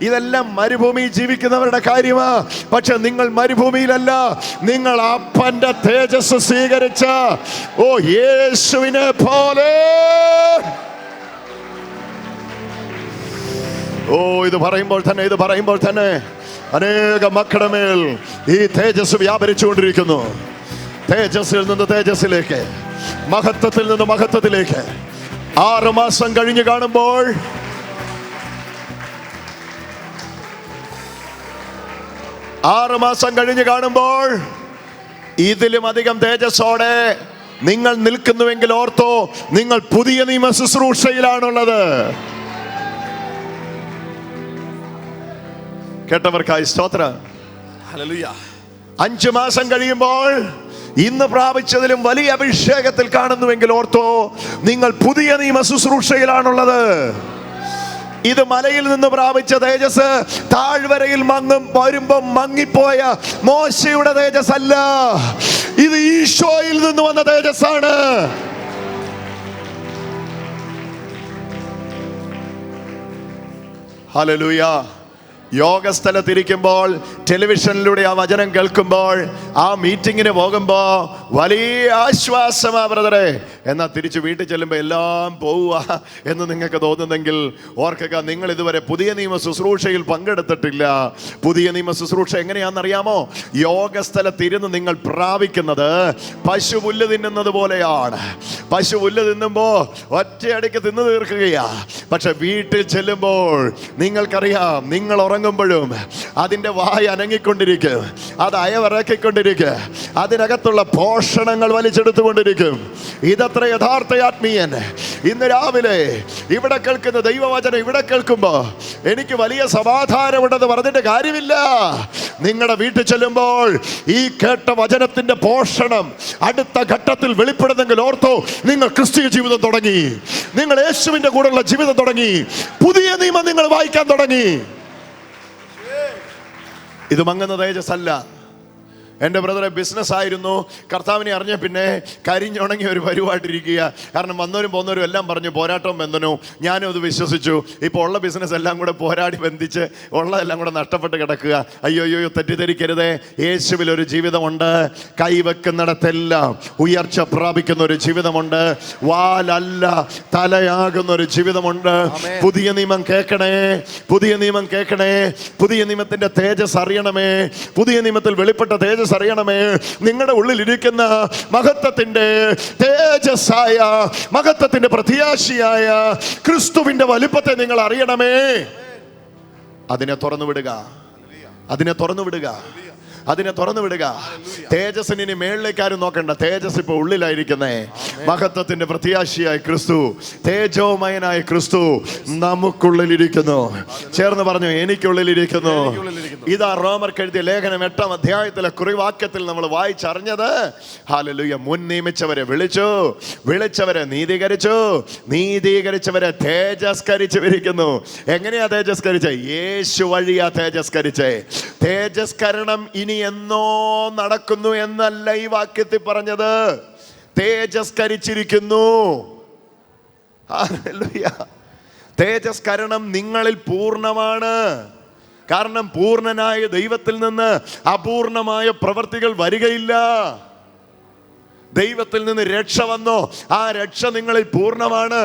ഇതെല്ലാം മരുഭൂമി ജീവിക്കുന്നവരുടെ കാര്യമാ. പക്ഷെ നിങ്ങൾ മരുഭൂമിയിലല്ല, നിങ്ങൾ അപ്പന്റെ തേജസ് സ്വീകരിച്ച യേശുവിനെ പോലെ. ഇത് പറയുമ്പോൾ തന്നെ അനേക മക്കളുടെ മേൽ ഈ തേജസ് വ്യാപരിച്ചുകൊണ്ടിരിക്കുന്നു. തേജസ്സിൽ നിന്ന് തേജസ്സിലേക്ക്, മഹത്വത്തിൽ നിന്ന് മഹത്വത്തിലേക്ക്. 6 മാസം കഴിഞ്ഞ് കാണുമ്പോൾ ഇതിലും അധികം തേജസ്സോടെ നിങ്ങൾ നിൽക്കുന്നുവെങ്കിൽ ഓർത്തോ, നിങ്ങൾ പുതിയ നിയമ ശുശ്രൂഷയിലാണുള്ളത്. കേട്ടവർക്കായി സ്തോത്രം. ഹല്ലേലൂയ. 5 മാസം കഴിയുമ്പോൾ ഇന്ന് പ്രാപിച്ചതിലും വലിയ അഭിഷേകത്തിൽ കാണുന്നുവെങ്കിൽ ഓർത്തോ, നിങ്ങൾ പുതിയ നിയമ ശുശ്രൂഷയിലാണുള്ളത്. ഇത് മലയിൽ നിന്ന് പ്രാപിച്ച തേജസ് താഴ്വരയിൽ വരുമ്പം മങ്ങിപ്പോയ മോശയുടെ തേജസ് അല്ല. ഇത് ഈശോയിൽ നിന്ന് വന്ന തേജസ്സാണ്. ഹല്ലേലൂയ. യോഗസ്ഥലത്തിരിക്കുമ്പോൾ, ടെലിവിഷനിലൂടെ ആ വചനം കേൾക്കുമ്പോൾ, ആ മീറ്റിങ്ങിന് പോകുമ്പോൾ വലിയ ആശ്വാസമാ ബ്രദറെ. എന്നാൽ തിരിച്ച് വീട്ടിൽ ചെല്ലുമ്പോൾ എല്ലാം പോവുക എന്ന് നിങ്ങൾക്ക് തോന്നുന്നെങ്കിൽ ഓർക്കുക, നിങ്ങൾ ഇതുവരെ പുതിയ നിയമ ശുശ്രൂഷയിൽ പങ്കെടുത്തിട്ടില്ല. പുതിയ നിയമ ശുശ്രൂഷ എങ്ങനെയാണെന്നറിയാമോ? യോഗസ്ഥലത്തിരുന്ന് നിങ്ങൾ പ്രാപിക്കുന്നത് പശു പുല്ല് തിന്നുന്നത് പോലെയാണ്. പശു പുല്ല് തിന്നുമ്പോൾ ഒറ്റയടിക്ക് തിന്നു തീർക്കുകയാ. പക്ഷെ വീട്ടിൽ ചെല്ലുമ്പോൾ നിങ്ങൾക്കറിയാം, നിങ്ങൾ ഉറങ്ങുമ്പോഴും അതിൻ്റെ വായ അനങ്ങിക്കൊണ്ടിരിക്കും, അത് അയവിറക്കിക്കൊണ്ടിരിക്കും, അതിനകത്തുള്ള പോഷണങ്ങൾ വലിച്ചെടുത്തുകൊണ്ടിരിക്കും. ഇതത്ര യഥാർത്ഥ ആത്മീയൻ. ഇന്ന് രാവിലെ ഇവിടെ കേൾക്കുന്ന ദൈവവചനം ഇവിടെ കേൾക്കുമ്പോൾ എനിക്ക് വലിയ സമാധാനമുണ്ടെന്ന് പറഞ്ഞിട്ട് കാര്യമില്ല. നിങ്ങളുടെ വീട്ടിൽ ചെല്ലുമ്പോൾ ഈ കേട്ട വചനത്തിന്റെ പോഷണം അടുത്ത ഘട്ടത്തിൽ വെളിപ്പെടുന്നെങ്കിൽ ഓർത്തോ, നിങ്ങൾ ക്രിസ്തീയ ജീവിതം തുടങ്ങി, നിങ്ങൾ യേശുവിന്റെ കൂടെയുള്ള ജീവിതം തുടങ്ങി, പുതിയ നിയമം നിങ്ങൾ വായിക്കാൻ തുടങ്ങി. ഇത് മങ്ങുന്ന തേജസ്സല്ല. എൻ്റെ ബ്രദറെ ബിസിനസ് ആയിരുന്നു, കർത്താവിനെ അറിഞ്ഞ പിന്നെ കരിഞ്ഞുണങ്ങി ഒരു പരിപാടിയിരിക്കുക. കാരണം വന്നവരും പോന്നവരും എല്ലാം പറഞ്ഞു പോരാട്ടം ബന്ധനവും. ഞാനും അത് വിശ്വസിച്ചു. ഇപ്പോൾ ഉള്ള ബിസിനസ് എല്ലാം കൂടെ പോരാടി ബന്ധിച്ച് ഉള്ളതെല്ലാം കൂടെ നഷ്ടപ്പെട്ട് കിടക്കുക. അയ്യോ തെറ്റിദ്ധരിക്കരുതേ, യേശുവിലൊരു ജീവിതമുണ്ട്. കൈവെക്കുന്നിടത്തെല്ലാം ഉയർച്ച പ്രാപിക്കുന്ന ഒരു ജീവിതമുണ്ട്. വാലല്ല തലയാകുന്ന ഒരു ജീവിതമുണ്ട്. പുതിയ നിയമം കേൾക്കണേ, പുതിയ നിയമം കേൾക്കണേ. പുതിയ നിയമത്തിന്റെ തേജസ് അറിയണമേ. പുതിയ നിയമത്തിൽ വെളിപ്പെട്ട തേജസ് അറിയണമേ. നിങ്ങളുടെ ഉള്ളിലിരിക്കുന്ന മഹത്വത്തിന്റെ തേജസ്സായ, മഹത്വത്തിന്റെ പ്രത്യാശിയായ ക്രിസ്തുവിന്റെ വലിപ്പത്തെ നിങ്ങൾ അറിയണമേ. അതിനെ തുറന്നു വിടുക, അതിനെ തുറന്നു വിടുക, അതിനെ തുറന്നു വിടുക. തേജസ്സിന് ഇനി മേളിലേക്ക് ആരും നോക്കണ്ട. തേജസ് ഇപ്പൊ ഉള്ളിലായിരിക്കുന്നേ. മഹത്വത്തിന്റെ പ്രത്യാശിയായ ക്രിസ്തു, തേജോമയനായ ക്രിസ്തു നമുക്കുള്ളിലിരിക്കുന്നു. ചേർന്ന് പറഞ്ഞു, എനിക്കുള്ളിലിരിക്കുന്നു. ഇതാ റോമർക്ക് എഴുതിയ ലേഖനം 8-ാം അധ്യായത്തിലെ കുറിവാക്യത്തിൽ നമ്മൾ വായിച്ചറിഞ്ഞത്. ഹല്ലേലൂയ. മുൻ നിയമിച്ചവരെ വിളിച്ചു, വിളിച്ചവരെ നീതീകരിച്ചു, നീതീകരിച്ചവരെ തേജസ്കരിച്ചിരിക്കുന്നു. എങ്ങനെയാ തേജസ്കരിച്ചേ? യേശു വഴിയാ തേജസ്കരിച്ചേ. തേജസ്കരണം ഇനി എന്നോ നടക്കുന്നു എന്നല്ല ഈ വാക്യത്തിൽ പറഞ്ഞത്. തേജസ്കരിച്ചിരിക്കുന്നു. ഹല്ലേലൂയ. തേജസ്കരണം നിങ്ങളിൽ പൂർണ്ണമാണ്. കാരണം പൂർണ്ണനായ ദൈവത്തിൽ നിന്ന് അപൂർണമായ പ്രവൃത്തികൾ വരികയില്ല. ദൈവത്തിൽ നിന്ന് രക്ഷ വന്നോ, ആ രക്ഷ നിങ്ങളിൽ പൂർണ്ണമാണ്.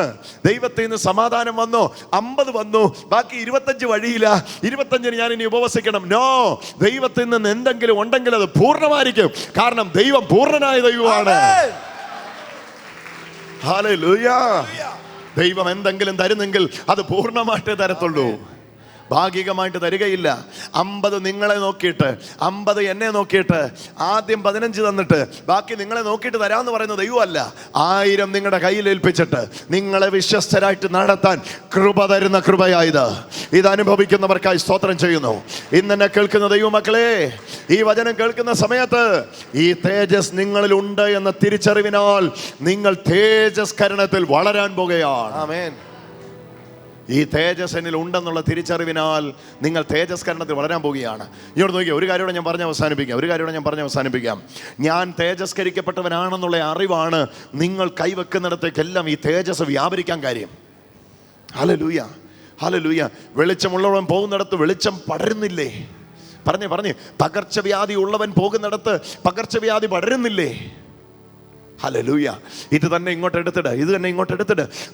ദൈവത്തിൽ നിന്ന് സമാധാനം വന്നോ, 50 വന്നു, ബാക്കി 25 വഴിയില്ല. 25 ഞാൻ ഇനി ഉപവസിക്കണം. നോ, ദൈവത്തിൽ നിന്ന് എന്തെങ്കിലും ഉണ്ടെങ്കിൽ അത് പൂർണ്ണമായിരിക്കും. കാരണം ദൈവം പൂർണ്ണനായ ദൈവമാണ്. ഹല്ലേലൂയ. ദൈവം എന്തെങ്കിലും തരുന്നെങ്കിൽ അത് പൂർണ്ണമായിട്ടേ തരത്തുള്ളൂ, ഭാഗികമായിട്ട് തരികയില്ല. 50 നിങ്ങളെ നോക്കിയിട്ട്, 50 എന്നെ നോക്കിയിട്ട്, ആദ്യം 15 തന്നിട്ട് ബാക്കി നിങ്ങളെ നോക്കിയിട്ട് തരാമെന്ന് പറയുന്ന ദൈവമല്ല. 1000 നിങ്ങളുടെ കയ്യിൽ ഏൽപ്പിച്ചിട്ട് നിങ്ങളെ വിശ്വസ്തരായിട്ട് നടത്താൻ കൃപ തരുന്ന കൃപയായത്. ഇത് അനുഭവിക്കുന്നവർക്കായി സ്തോത്രം ചെയ്യുന്നു. ഇന്നെന്നെ കേൾക്കുന്ന ദൈവമക്കളെ, ഈ വചനം കേൾക്കുന്ന സമയത്ത് ഈ തേജസ് നിങ്ങളിൽ ഉണ്ട് എന്ന തിരിച്ചറിവിനാൽ നിങ്ങൾ തേജസ്കരണത്തിൽ വളരാൻ പോകുകയാണ്. ആമേൻ. ഈ തേജസ് എന്നിൽ ഉണ്ടെന്നുള്ള തിരിച്ചറിവിനാൽ നിങ്ങൾ തേജസ്കരണത്തിൽ വളരാൻ പോവുകയാണ്. ഇങ്ങോട്ട് നോക്കിയാൽ ഒരു കാര്യം ഞാൻ പറഞ്ഞ് അവസാനിപ്പിക്കാം. ഞാൻ തേജസ്കരിക്കപ്പെട്ടവനാണെന്നുള്ള അറിവാണ് നിങ്ങൾ കൈവെക്കുന്നിടത്തേക്കെല്ലാം ഈ തേജസ് വ്യാപരിക്കാൻ കാര്യം. Hallelujah, hallelujah. വെളിച്ചമുള്ളവൻ പോകുന്നിടത്ത് വെളിച്ചം പടരുന്നില്ലേ? പറഞ്ഞേ പകർച്ചവ്യാധി ഉള്ളവൻ പോകുന്നിടത്ത് പകർച്ചവ്യാധി പടരുന്നില്ലേ? ഹല്ലേലൂയ. ഇത് തന്നെ ഇങ്ങോട്ട് എടുത്തിട്ട്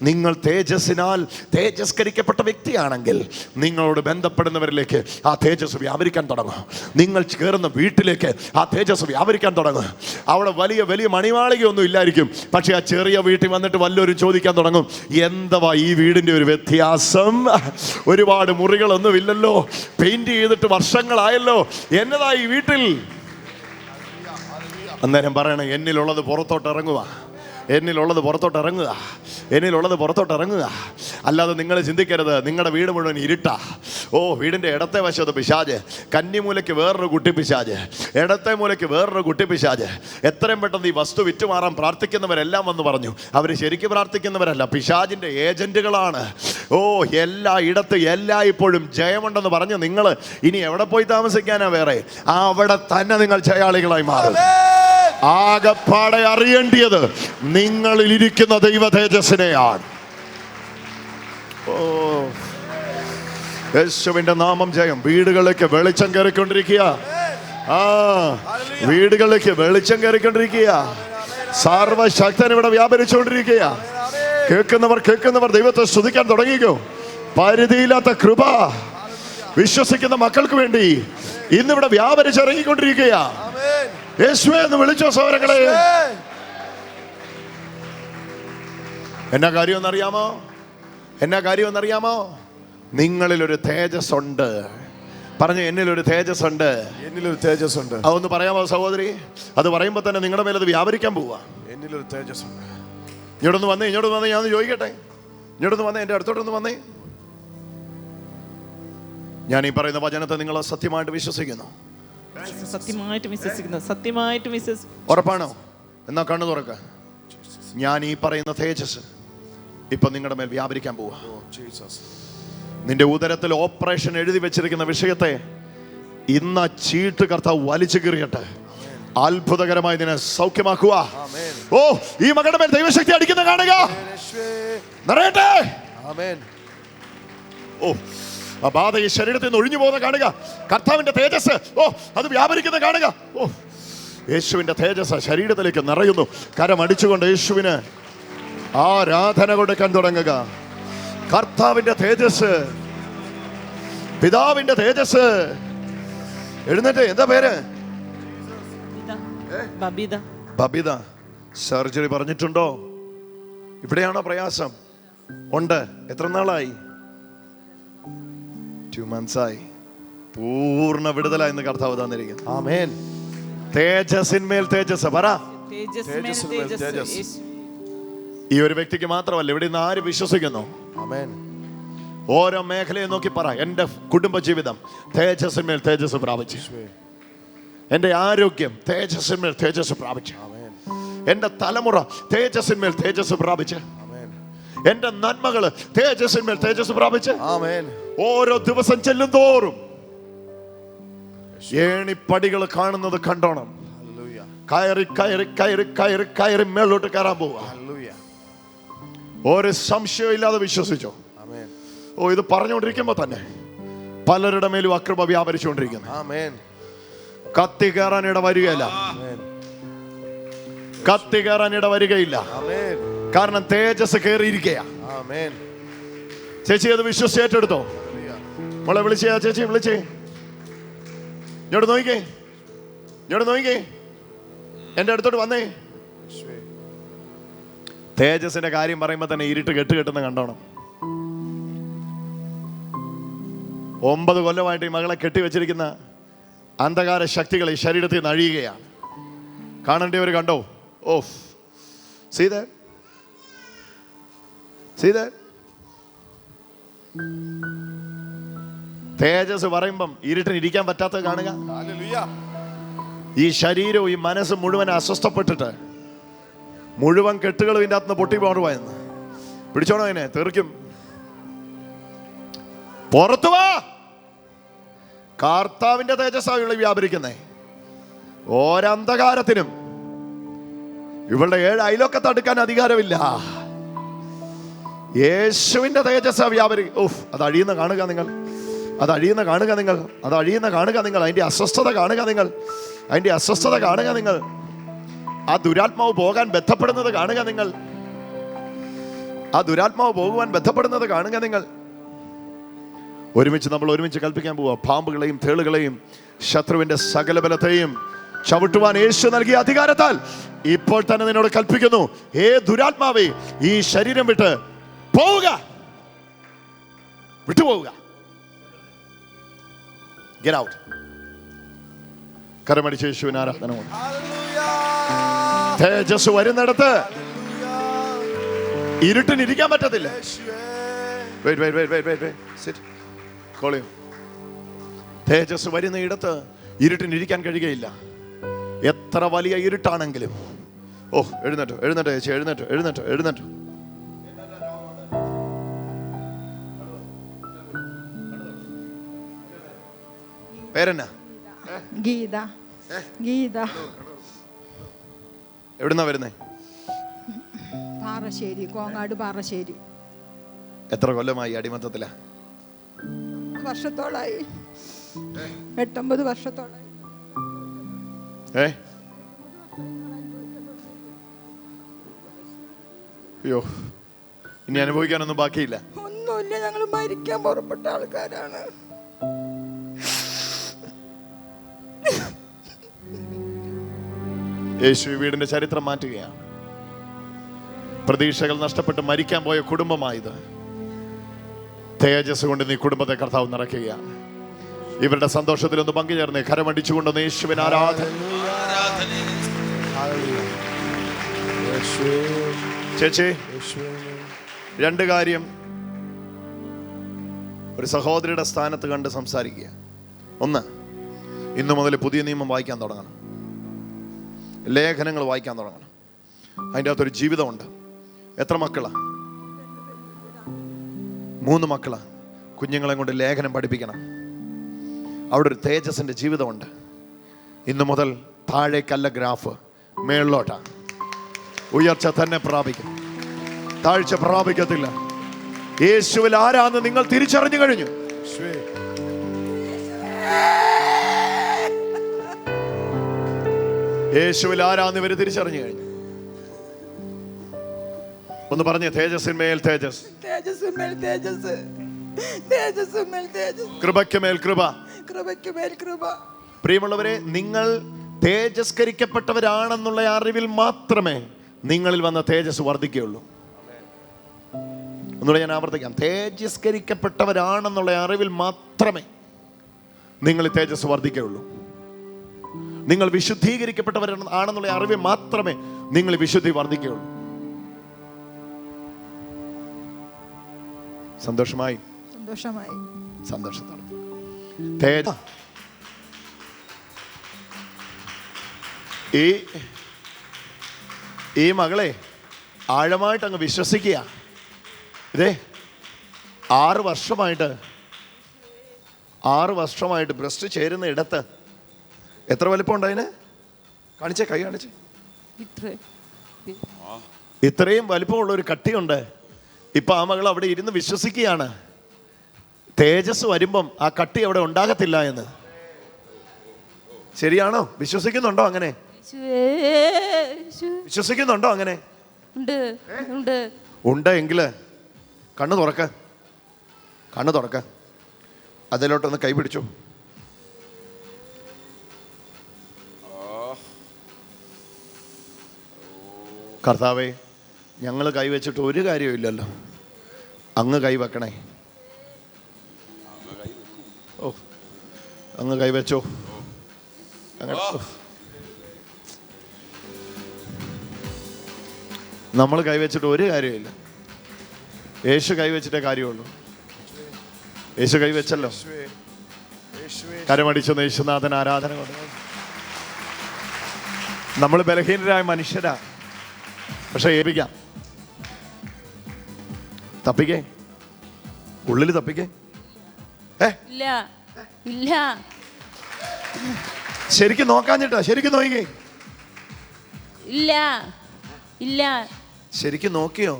നിങ്ങൾ തേജസ്സിനാൽ തേജസ്കരിക്കപ്പെട്ട വ്യക്തിയാണെങ്കിൽ നിങ്ങളോട് ബന്ധപ്പെടുന്നവരിലേക്ക് ആ തേജസ് വ്യാപരിക്കാൻ തുടങ്ങും. നിങ്ങൾ ചേർന്ന വീട്ടിലേക്ക് ആ തേജസ് വ്യാപരിക്കാൻ തുടങ്ങും. അവിടെ വലിയ വലിയ മണിമാളികയൊന്നും ഇല്ലായിരിക്കും, പക്ഷെ ആ ചെറിയ വീട്ടിൽ വന്നിട്ട് വല്ലവരും ചോദിക്കാൻ തുടങ്ങും, എന്തുവാ ഈ വീടിൻ്റെ ഒരു വ്യത്യാസം? ഒരുപാട് മുറികളൊന്നും ഇല്ലല്ലോ, പെയിന്റ് ചെയ്തിട്ട് വർഷങ്ങളായല്ലോ, എന്നതാ ഈ വീട്ടിൽ? അന്നേരം പറയണം, എന്നിലുള്ളത് പുറത്തോട്ട് ഇറങ്ങുക. അല്ലാതെ നിങ്ങൾ ചിന്തിക്കരുത് നിങ്ങളുടെ വീട് മുഴുവൻ ഇരുട്ടാ. വീടിൻ്റെ ഇടത്തെ വശത്ത് പിശാച്, കന്നിമൂലയ്ക്ക് വേറൊരു കുട്ടി പിശാച്, ഇടത്തെ മൂലയ്ക്ക് വേറൊരു കുട്ടി പിശാച്. എത്രയും പെട്ടെന്ന് ഈ വസ്തു വിറ്റുമാറാൻ പ്രാർത്ഥിക്കുന്നവരെല്ലാം വന്ന് പറഞ്ഞു, അവർ ശരിക്കും പ്രാർത്ഥിക്കുന്നവരല്ല, പിശാചിൻ്റെ ഏജന്റുകളാണ്. എല്ലാ ഇപ്പോഴും ജയമുണ്ടെന്ന് പറഞ്ഞ് നിങ്ങൾ ഇനി എവിടെ പോയി താമസിക്കാനാ? വേറെ അവിടെ തന്നെ നിങ്ങൾ ജയാളികളായി മാറും. ആകപ്പാടെ അറിയേണ്ടിയത് നിങ്ങളിലിരിക്കുന്ന ദൈവ തേജസ്സിനെയാണ്. യേശുവിന്റെ നാമം ജയം. വീടുകളിലേക്ക് വെളിച്ചം കയറിക്കൊണ്ടിരിക്കുക. വീടുകളിലേക്ക് വെളിച്ചം കയറിക്കൊണ്ടിരിക്കുക. സർവശക്തൻ ഇവിടെ വ്യാപരിച്ചുകൊണ്ടിരിക്കുക. കേൾക്കുന്നവർ ദൈവത്തെ സ്തുതിക്കാൻ തുടങ്ങിക്കോ. പരിധിയില്ലാത്ത കൃപ വിശ്വസിക്കുന്ന മക്കൾക്ക് വേണ്ടി ഇന്നിവിടെ വ്യാപരിച്ചിറങ്ങിക്കൊണ്ടിരിക്കുക. യേശുവേ എന്ന് വിളിച്ചോ സഹോദരങ്ങളെ. എന്നാ കാര്യമെന്നറിയാമോ? നിങ്ങളിലൊരു തേജസ് ഉണ്ട്. പറഞ്ഞു, എന്നിലൊരു തേജസ് ഉണ്ട്. അതൊന്ന് പറയാമോ സഹോദരി? അത് പറയുമ്പോ തന്നെ നിങ്ങളുടെ മേലത് വ്യാപരിക്കാൻ പോവാ. എന്നിലൊരു തേജസ് ഉണ്ട്. ഇങ്ങോട്ടൊന്ന് വന്നേ, ഞാൻ ചോദിക്കട്ടെ. ഇങ്ങോട്ടൊന്ന് വന്നേ, എൻ്റെ അടുത്തോട്ടൊന്ന് വന്നേ. ഞാൻ ഈ പറയുന്ന വചനത്തെ നിങ്ങൾ സത്യമായിട്ട് വിശ്വസിക്കുന്നു? സത്യമായിട്ടും വിശ്വസിക്കുന്നു. സത്യമായിട്ടും ഉറപ്പാണോ? എന്നാ കണ്ണു തുറക്ക. ഞാൻ ഈ പറയുന്ന തേജസ് ഇപ്പൊ നിങ്ങളുടെ മേൽ വ്യാപരിക്കാൻ പോവാ. നിന്റെ ഉദരത്തിൽ ഓപ്പറേഷൻ എഴുതി വെച്ചിരിക്കുന്ന വിഷയത്തെ ഇന്ന് ചീട്ട് കർത്താവ് വലിച്ചു കീറിയട്ടെ. അത്ഭുതകരമായി നിന്നെ സൗഖ്യമാക്കുക. ഓ, ഈ മകളുടെ മേൽ ദൈവശക്തി അടിക്കുന്ന കാണുക. നിറയട്ടെ. ഓ, ആ ബാധ ഈ ശരീരത്തിൽ നിന്ന് ഒഴിഞ്ഞു പോകുന്ന കാണുക. കർത്താവിന്റെ തേജസ് അത് വ്യാപരിക്കുന്ന കാണുക. യേശുവിന്റെ തേജസ് ശരീരത്തിലേക്ക് നിറയുന്നു. കരമടിച്ചുകൊണ്ട് യേശുവിന് ആരാധന കൊടുക്കാൻ തുടങ്ങുക. കർത്താവിന്റെ തേജസ്, പിതാവിന്റെ തേജസ്. എഴുന്നേറ്റ്. എന്താ പേര്? ബബിത. സർജറി പറഞ്ഞിട്ടുണ്ടോ? ഇവിടെയാണോ പ്രയാസം? ഉണ്ട്. എത്ര നാളായി? 2 months ആയി. പൂർണ്ണ വിടുതലായി എന്ന് കർത്താവ് തന്നിരിക്കുന്നു. ആമേൻ. തേജസ്സിന്മേൽ തേജസ്. പറ. ഈ ഒരു വ്യക്തിക്ക് മാത്രമല്ല, ഇവിടെ നിന്ന് ആര് വിശ്വസിക്കുന്നു? ആമേൻ. ഓരോ മേഖലയെ നോക്കി പറ. എൻ്റെ കുടുംബജീവിതം തേജസ്സിന്മേൽ തേജസ് പ്രാപിച്ചു. എൻ്റെ ആരോഗ്യം തേജസ്സിന്മേൽ തേജസ് പ്രാപിച്ചു. എൻ്റെ തലമുറ തേജസ്സിന്മേൽ തേജസ് പ്രാപിച്ചു. എൻ്റെ നന്മകള് തേജസ്സിന്മേൽ തേജസ് പ്രാപിച്ചു. ഓരോ ദിവസം ചെല്ലും തോറും ഏണിപ്പടികൾ കാണുന്നത് കണ്ടോണം. കയറി കയറി കയറി കയറി കയറി മേലോട്ട് കയറാൻ പോവുക. ഒരു സംശയം ഇല്ലാതെ വിശ്വസിച്ചോ. ഇത് പറഞ്ഞുകൊണ്ടിരിക്കുമ്പോ തന്നെ പലരുടെ മേലും അക്രമ വ്യാപരിച്ചുകൊണ്ടിരിക്കുന്നു. കത്തി കയറാൻ ഇട വരികയില്ല. കത്തി കയറാൻ ഇട വരികയില്ല. കാരണം തേജസ് കയറിയിരിക്കുക. ചേച്ചി അത് വിശ്വസിച്ച് ഏറ്റെടുത്തോ. മോളെ വിളിച്ചേ. ചേച്ചി വിളിച്ചേ. ഇങ്ങോട്ട് നോക്കിക്കേ. ഇങ്ങോട്ട് നോക്കിക്കേ. എന്റെ അടുത്തോട്ട് വന്നേ. തേജസിന്റെ കാര്യം പറയുമ്പോ തന്നെ ഇരുട്ട് കെട്ടുന്ന കണ്ടോണം. 9 കൊല്ലമായിട്ട് ഈ മകളെ കെട്ടിവെച്ചിരിക്കുന്ന അന്ധകാര ശക്തികൾ ഈ ശരീരത്തിൽ നിന്ന് അഴിയുകയാണ്. കാണേണ്ടവർ കണ്ടോ? ഓഫ്. See that? തേജസ് പറയുമ്പം ഇരുട്ടിന് ഇരിക്കാൻ പറ്റാത്ത കാണുക. ഈ ശരീരവും ഈ മനസ്സ് മുഴുവൻ അസ്വസ്ഥപ്പെട്ടിട്ട് മുഴുവൻ കെട്ടുകളും ഇതിൻ്റെ അകത്തുനിന്ന് പൊട്ടി പോറുവായെന്ന്. പിടിച്ചോണോ അതിനെ? തെറിക്കും. പുറത്തു വാ. കർത്താവിന്റെ തേജസ്സായുള്ള വ്യാപരിക്കുന്നേ. ഒരന്ധകാരത്തിനും ഇവളുടെ 7 അയലൊക്കെ തടുക്കാൻ അധികാരമില്ല. യേശുവിന്റെ തേജസ്സാ വ്യാപരി. അത് അഴിയുന്ന കാണുക നിങ്ങൾ. അത് അഴിയുന്ന കാണുക നിങ്ങൾ. അത് അഴിയുന്ന കാണുക നിങ്ങൾ. അതിന്റെ അസ്വസ്ഥത കാണുക നിങ്ങൾ. അതിന്റെ അസ്വസ്ഥത കാണുക നിങ്ങൾ. ആ ദുരാത്മാവ് പോകാൻ ബന്ധപ്പെടുന്നത് കാണുക നിങ്ങൾ. ആ ദുരാത്മാവ് പോകുവാൻ ബന്ധപ്പെടുന്നത് കാണുക നിങ്ങൾ. നമ്മൾ ഒരുമിച്ച് കൽപ്പിക്കാൻ പോവുക. പാമ്പുകളെയും തേളുകളെയും ശത്രുവിന്റെ സകല ബലത്തെയും ചവിട്ടുവാൻ യേശു നൽകിയ അധികാരത്താൽ ഇപ്പോൾ തന്നെ നിന്നോട് കൽപ്പിക്കുന്നു. ദുരാത്മാവേ, ഈ ശരീരം വിട്ട് പോവുക. വിട്ടുപോവുക. Get out. കരമടിച്ച് യേശുവിന് ആരാധന. തേജസ് വരുന്നിടത്ത് ഇരുട്ടിന് ഇരിക്കാൻ പറ്റത്തില്ല. തേജസ് വരുന്ന ഇടത്ത് ഇരുട്ടിന് ഇരിക്കാൻ കഴിയുകയില്ല. എത്ര വലിയ ഇരുട്ടാണെങ്കിലും. എഴുന്നേറ്റോ ചേച്ചി. എഴുന്നേറ്റോ. പേരെന്നാ? ഗീത. എവിടുന്നാ വരുന്നേ? പാറശ്ശേരി, കോങ്ങാട് പാറശ്ശേരി. എത്ര കൊല്ലമായി അടിമത്തത്തിലാ? വർഷത്തോളായി. 8-9 വർഷത്തോളായി. അയ്യോ, ഇനി അനുഭവിക്കാനൊന്നും ബാക്കിയില്ല. ഒന്നുമില്ല. ഞങ്ങൾ മരിക്കാൻ പുറപ്പെട്ട ആൾക്കാരാണ്. യേശു വീടിന്റെ ചരിത്രം മാറ്റുകയാണ്. പ്രതീക്ഷകൾ നഷ്ടപ്പെട്ട് മരിക്കാൻ പോയ കുടുംബമായത്. തേജസ് കൊണ്ട് നീ കുടുംബത്തെ കർത്താവ് നിറയ്ക്കുകയാണ്. ഇവരുടെ സന്തോഷത്തിലൊന്ന് പങ്കുചേർന്ന് കരമടിച്ചുകൊണ്ടൊന്ന് യേശുവിന് ആരാധന. ചേച്ചി, 2 കാര്യം ഒരു സഹോദരിയുടെ സ്ഥാനത്ത് കണ്ട് സംസാരിക്കുക. 1, ഇന്നു മുതൽ പുതിയ നിയമം വായിക്കാൻ തുടങ്ങണം, ലേഖനങ്ങൾ വായിക്കാൻ തുടങ്ങണം. അതിൻ്റെ അകത്തൊരു ജീവിതമുണ്ട്. എത്ര മക്കളാ? 3 മക്കളാ. കുഞ്ഞുങ്ങളെ കൊണ്ട് ലേഖനം പഠിപ്പിക്കണം. അവിടെ ഒരു തേജസ്സിൻ്റെ ജീവിതമുണ്ട്. ഇന്നു മുതൽ താഴേക്കല്ല ഗ്രാഫ്, മേളിലോട്ടാണ്. ഉയർച്ച തന്നെ പ്രാപിക്കും, താഴ്ച പ്രാപിക്കത്തില്ല. യേശുവിൽ ആരാന്ന് നിങ്ങൾ തിരിച്ചറിഞ്ഞു കഴിഞ്ഞു. യേശുവിൽ ആരാന്ന് ഇവര് തിരിച്ചറിഞ്ഞു കഴിഞ്ഞു. ഒന്ന് പറഞ്ഞേ, തേജസ്സിന്മേൽ തേജസ്, തേജസ്സുമേൽ തേജസ്, തേജസ്സുമേൽ തേജസ്, കൃപയ്ക്കുമേൽ കൃപ, കൃപയ്ക്കുമേൽ കൃപ. പ്രിയമുള്ളവരെ, നിങ്ങൾ തേജസ്കരിക്കപ്പെട്ടവരാണെന്നുള്ള അറിവിൽ മാത്രമേ നിങ്ങളിൽ വന്ന തേജസ് വർദ്ധിക്കുകയുള്ളൂ. ഒന്നുകൂടെ ഞാൻ ആവർത്തിക്കാം. തേജസ്കരിക്കപ്പെട്ടവരാണെന്നുള്ള അറിവിൽ മാത്രമേ നിങ്ങൾ തേജസ് വർദ്ധിക്കുകയുള്ളൂ. നിങ്ങൾ വിശുദ്ധീകരിക്കപ്പെട്ടവരാണെന്നുള്ള അറിവിൽ മാത്രമേ നിങ്ങൾ വിശുദ്ധി വർദ്ധിക്കുകയുള്ളൂ. സന്തോഷമായി? സന്തോഷമായി. സന്തോഷത്തോടെ ഈ മകളെ ആഴമായിട്ട് അങ്ങ് വിശ്വസിക്കുക. ഇതേ 6 വർഷമായിട്ട് ബ്രസ്റ്റ് ചേരുന്ന ഇടത്ത് എത്ര വലിപ്പം ഉണ്ടായിന്? കാണിച്ചേ, കൈ കാണിച്ചേ. ഇത്രയും വലിപ്പമുള്ള ഒരു കട്ടിയുണ്ട്. ഇപ്പൊ ആ മകൾ അവിടെ ഇരുന്ന് വിശ്വസിക്കുകയാണ്, തേജസ് വരുമ്പം ആ കട്ടി അവിടെ ഉണ്ടാകത്തില്ല എന്ന്. ശരിയാണോ? വിശ്വസിക്കുന്നുണ്ടോ അങ്ങനെ? വിശ്വസിക്കുന്നുണ്ടോ അങ്ങനെ? ഉണ്ട് എങ്കില് കണ്ണു തുറക്ക. അതിലോട്ടൊന്ന് കൈ പിടിച്ചു. കർത്താവേ, ഞങ്ങൾ കൈവച്ചിട്ട് ഒരു കാര്യമില്ലല്ലോ, അങ്ങ് കൈവെക്കണേ. ഓ, അങ്ങ് കൈവച്ചോ. നമ്മൾ കൈവച്ചിട്ട് ഒരു കാര്യമില്ല, യേശു കൈവച്ചിട്ടേ കാര്യമുള്ളൂ. യേശു കൈവച്ചല്ലോ. കരമടിച്ചെന്ന് യേശുനാഥൻ ആരാധന കൊണ്ട്. നമ്മൾ ബലഹീനരായ മനുഷ്യരാ, പക്ഷെ ഏൽപ്പിക്കാം. തപ്പിക്കേ, ഉള്ളിൽ തപ്പിക്കേ. ഇല്ല, ശരിക്കും നോക്കാഞ്ഞിട്ടാ. ശരിക്കും നോക്കിക്കേ. ഇല്ല. ശരിക്കും നോക്കിയോ?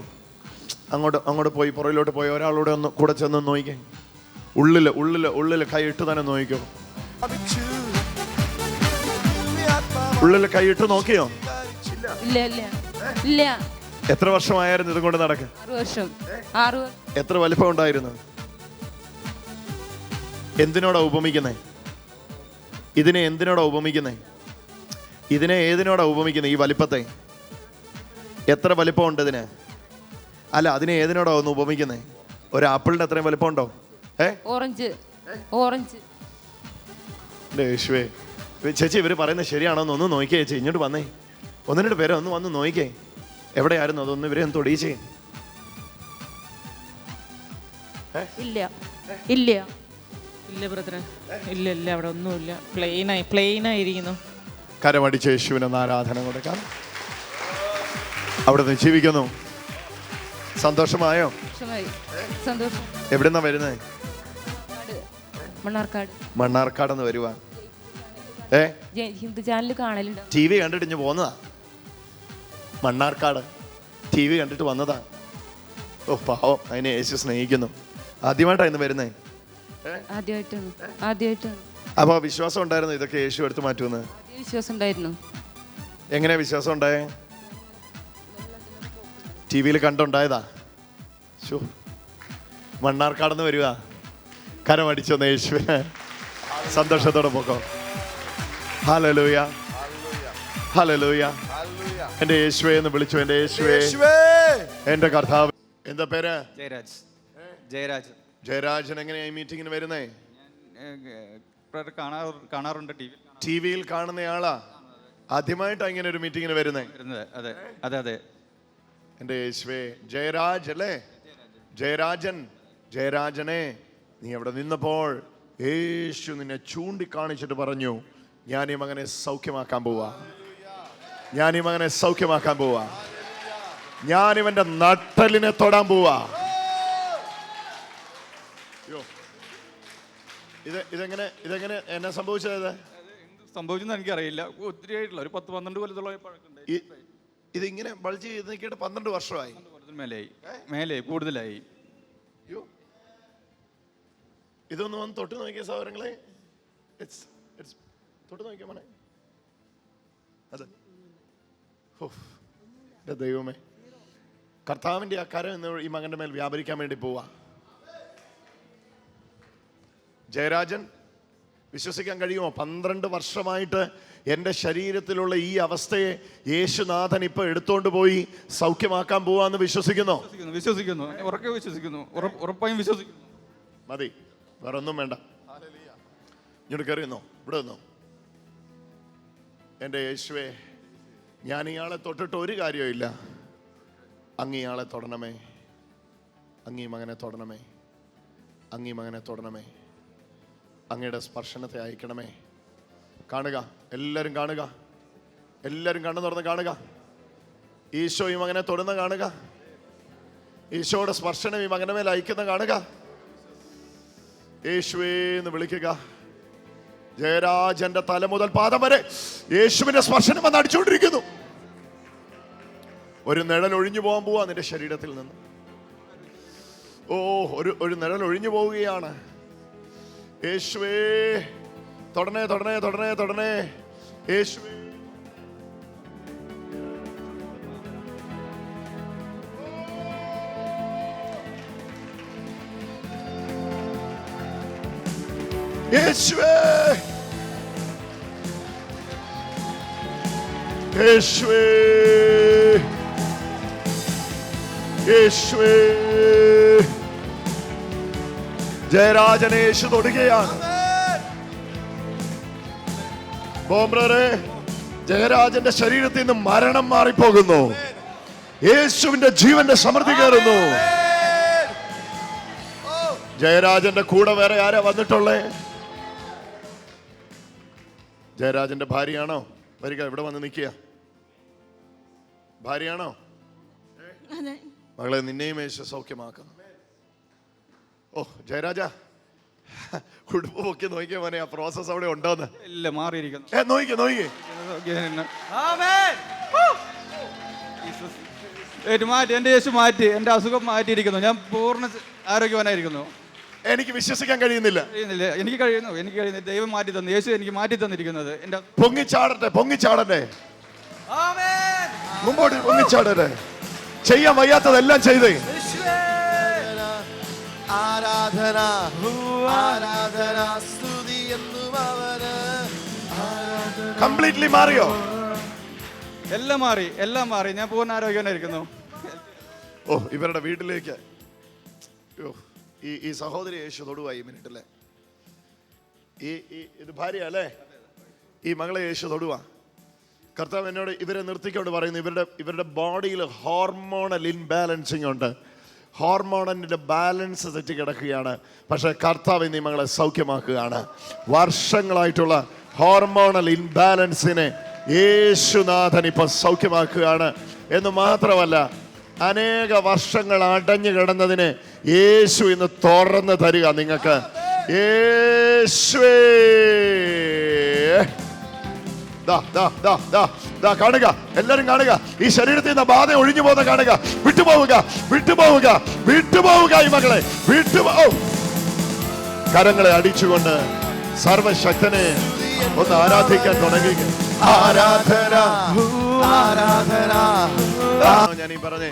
അങ്ങോട്ട് പോയി, പുറകിലോട്ട് പോയി, ഒരാളോട് ഒന്ന് കൂടെ ചെന്ന് നോക്കിക്കേ. ഉള്ളില് കൈ ഇട്ട് തന്നെ നോക്കിക്കോ. ഉള്ളില് കൈ ഇട്ട് നോക്കിയോ? ഇല്ല. എത്ര വർഷമായിരുന്നു ഇതും കൊണ്ട് നടക്ക? 6 വർഷം. എത്ര വലിപ്പം ഉണ്ടായിരുന്നു? എന്തിനോടാ ഉപമിക്കുന്നേ? ഇതിനെ എന്തിനോടാ ഉപമിക്കുന്നേ? ഇതിനെ ഏതിനോടാ ഉപമിക്കുന്നേ? ഈ വലിപ്പത്തെ എത്ര വലിപ്പമുണ്ട് ഇതിന്? അല്ല, അതിനെ ഏതിനോടാ ഒന്ന് ഉപമിക്കുന്നേ? ഒരു ആപ്പിളിന്റെ അത്രയും വലിപ്പമുണ്ടോ? ഓറഞ്ച്. യേശുവേ, ചേച്ചി ഇവര് പറയുന്നത് ശരിയാണോന്ന് ഒന്ന് നോക്കിയേ ചേച്ചി. ഇങ്ങോട്ട് വന്നേ, 1-2 പേരെ ഒന്ന് വന്ന് നോക്കിക്കേ. എവിടെയായിരുന്നു അതൊന്ന് ഇവരെ ഒന്ന് തൊടിയിച്ചേ. ഇല്ല ബ്രദറെ, ഇല്ല, അവിടെ ഒന്നുമില്ല. പ്ലെയിനായിരിക്കുന്നു. കരമടിച്ച് യേശുവിനൊന്ന് ആരാധന കൊടുക്കാം. അവിടെ നിന്ന് ജീവിക്കുന്നു. സന്തോഷമായോ? സന്തോഷം. എവിടെന്നാ വരുന്നേ? മണ്ണാർക്കാട് വരുവാ. ഹിന്ദു ചാനൽ കാണലുണ്ട്. TV കണ്ടിട്ട് ഇഞ്ഞ് പോന്നതാ. മണ്ണാർക്കാട് TV കണ്ടിട്ട് വന്നതാ. ഓ പാവം, അതിനെ യേശു സ്നേഹിക്കുന്നു. ആദ്യമായിട്ടായിരുന്നു വരുന്നേ? ആദ്യമായിട്ടാണ്. അപ്പൊ വിശ്വാസം ഉണ്ടായിരുന്നു ഇതൊക്കെ യേശു എടുത്തു മാറ്റുമെന്ന്? വിശ്വാസം ഉണ്ടായിരുന്നു. എങ്ങനെയാ വിശ്വാസം ഉണ്ടായേ? TV കണ്ടുണ്ടായതാ? മണ്ണാർക്കാടെന്ന് വരുക. കരമടിച്ചൊന്ന് യേശുവിനെ സന്തോഷത്തോടെ പോക്കോ. Hallelujah, hallelujah. എന്റെ യേശുവേ എന്ന് വിളിച്ചു. എന്റെ യേശുവേ, എന്റെ കർത്താവ്. എന്താ പേര്? ജയരാജൻ. എങ്ങനെയാ ഈ മീറ്റിങ്ങിന് വരുന്നേ? കാണാറുണ്ട്. ടിവിയിൽ കാണുന്നയാളാ. ആദ്യമായിട്ടാ ഇങ്ങനെ ഒരു മീറ്റിങ്ങിന് വരുന്നേ? അതെ. എന്റെ യേശുവേ. ജയരാജ് അല്ലേ? ജയരാജനെ നീ അവിടെ നിന്നപ്പോൾ യേശു നിന്നെ ചൂണ്ടിക്കാണിച്ചിട്ട് പറഞ്ഞു, ഞാൻ ഈ മകനെ സൗഖ്യമാക്കാൻ പോവാ, ഞാൻ ഈ മകനെ സൗഖ്യമാക്കാൻ പോവാ, ഞാൻ ഇവന്റെ നട്ടലിനെ തൊടാൻ പോവാ. ഇതെങ്ങനെ എന്നെ സംഭവിച്ചത്? സംഭവിച്ചെന്ന് എനിക്കറിയില്ല. ഒത്തിരി ആയിട്ടില്ല, ഒരു 10-12 കൊല്ലത്തോളം പഴക്കമുണ്ട്. ഇതിങ്ങനെ ബൾജ് ചെയ്ത് നിൽക്കിയിട്ട് 12 വർഷമായി. മേലെ കൂടുതലായി. ഇതൊന്ന് വന്ന് തൊട്ട് നോക്കിയ സഹോദരങ്ങളെ, തൊട്ട് നോക്കിയ മോനെ. അതെ, ദൈവമേ, കർത്താവിന്റെ ആ കരം ഇന്ന് ഈ മകന്റെ മേൽ വ്യാപരിക്കാൻ വേണ്ടി പോവാ. ജയരാജൻ, വിശ്വസിക്കാൻ കഴിയുമോ? 12 വർഷമായിട്ട് എൻ്റെ ശരീരത്തിലുള്ള ഈ അവസ്ഥയെ യേശുനാഥൻ ഇപ്പൊ എടുത്തോണ്ട് പോയി സൗഖ്യമാക്കാൻ പോവാന്ന് വിശ്വസിക്കുന്നോ? വിശ്വസിക്കുന്നു, ഉറക്കെ വിശ്വസിക്കുന്നു, ഉറപ്പായും വിശ്വസിക്കുന്നു. മതി, വേറെ ഒന്നും വേണ്ട. ഇങ്ങോട്ട് കയറിയെന്നോ, ഇവിടെ നിന്നോ. എൻ്റെ യേശുവേ, ഞാൻ ഇയാളെ തൊട്ടിട്ട് ഒരു കാര്യമില്ല. അങ്ങ് ഇയാളെ തൊടണമേ, അങ്ങ് ഈ മകനെ തൊടണമേ, അങ്ങ് ഈ മകനെ തൊടണമേ, അങ്ങയുടെ സ്പർശനത്തെ അയക്കണമേ. കാണുക, എല്ലാവരും കാണുക, എല്ലാവരും കണ്ണു തുറന്ന് കാണുക. ഈശോ ഈ മകനെ തൊടുന്ന കാണുക, ഈശോയുടെ സ്പർശനം ഈ മകന്റെ മേൽ അയക്കുന്ന കാണുക. യേശുവേ എന്ന് വിളിക്കുക. ജയരാജന്റെ തല മുതൽ പാദം വരെ യേശുവിന്റെ സ്പർശനം വന്ന് അടിച്ചുകൊണ്ടിരിക്കുന്നു. ഒരു നിഴൽ ഒഴിഞ്ഞു പോകാൻ പോവാ നിന്റെ ശരീരത്തിൽ നിന്ന്. ഓ, ഒരു നിഴൽ ഒഴിഞ്ഞു പോവുകയാണ്. യേശുവേ, തൊടണേ തൊടണേ തൊടണേ തൊടണേ. യേശുവേ, യേശുവേ, യേശുവേ, യേശുവേ. ജയരാജനെ യേശു തൊടുകയാണ്. ബോംബ്രറെ, ജയരാജന്റെ ശരീരത്തിൽ നിന്ന് മരണം മാറിപ്പോകുന്നു. യേശുവിന്റെ ജീവന്റെ സമൃദ്ധി കയറുന്നു. ജയരാജന്റെ കൂടെ വേറെ ആരാ വന്നിട്ടുള്ളേ? ജയരാജന്റെ ഭാര്യയാണോ? വരിക, ഇവിടെ വന്ന് നിൽക്കുക. ഭാര്യയാണോ? മകളെ, നിന്നെയും യേശു സൗഖ്യമാക്കുന്നു. ഓ ജയരാജ, കുടുംബം ഒക്കെ നോക്കിയ മോനെ, ആ പ്രോസസ് അവിടെ ഉണ്ടോന്ന്? ഇല്ല, മാറിയിരിക്കുന്നു. നോക്കിക്കേ, നോക്കിക്കേ. മാറ്റി, എന്റെ യേശു മാറ്റി, എന്റെ അസുഖം മാറ്റിയിരിക്കുന്നു. ഞാൻ പൂർണ്ണ ആരോഗ്യവാനായിരിക്കുന്നു. എനിക്ക് വിശ്വസിക്കാൻ കഴിയുന്നില്ല. എനിക്ക് കഴിയുന്നു. ദൈവം മാറ്റി തന്നു. യേശു എനിക്ക് മാറ്റി തന്നിരിക്കുന്നത്. എന്റെ പൊങ്ങിച്ചാടട്ടെ. മുമ്പോട്ട് പൊങ്ങിച്ചാടട്ടെ. ചെയ്യാൻ വയ്യാത്തതെല്ലാം ചെയ്തേ. ആരാധന, ആരാധന, സ്തുതി എന്നും അവന്. കംപ്ലീറ്റ്ലി മാറിയോ? എല്ലാം മാറി. ഞാൻ പൂർണ്ണ ആരോഗ്യവാനായിരിക്കുന്നു. ഓ, ഇവരുടെ വീട്ടിലേക്ക് ഈ സഹോദരി യേശു തൊടുവാ ഈ മിനിറ്റിലെ. ഇത് ഭാര്യ അല്ലേ? ഈ മകളെ യേശു തൊടുവാ. കർത്താവ് എന്നോട് ഇവരെ നിർത്തിക്കൊണ്ട് പറയുന്നു, ഇവരുടെ ബോഡിയിൽ ഹോർമോണൽ ഇൻബാലൻസിങ് ഉണ്ട്. ഹോർമോണിന്റെ ബാലൻസ് തെറ്റി കിടക്കുകയാണ്. പക്ഷെ കർത്താവ് ഈ മകളെ സൗഖ്യമാക്കുകയാണ്. വർഷങ്ങളായിട്ടുള്ള ഹോർമോണൽ ഇൻബാലൻസിനെ യേശുനാഥൻ ഇപ്പൊ സൗഖ്യമാക്കുകയാണ്. എന്ന് മാത്രമല്ല, അനേക വർഷങ്ങൾ അടഞ്ഞു കിടന്നതിനെ യേശു ഇന്ന് തുറന്ന് തരിക നിങ്ങൾക്ക്. യേശുവേ, കാണുക, എല്ലാരും കാണുക. ഈ ശരീരത്തിൽ നിന്ന് ബാധ ഒഴിഞ്ഞു പോകുന്ന കാണുക. വിട്ടുപോവുക ഈ മകളെ, കരങ്ങളെ അടിച്ചുകൊണ്ട് സർവശക്തനെ ഒന്ന് ആരാധിക്കാൻ തുടങ്ങി. ആരാധന, ആരാധന. ഞാൻ ഈ പറഞ്ഞേ,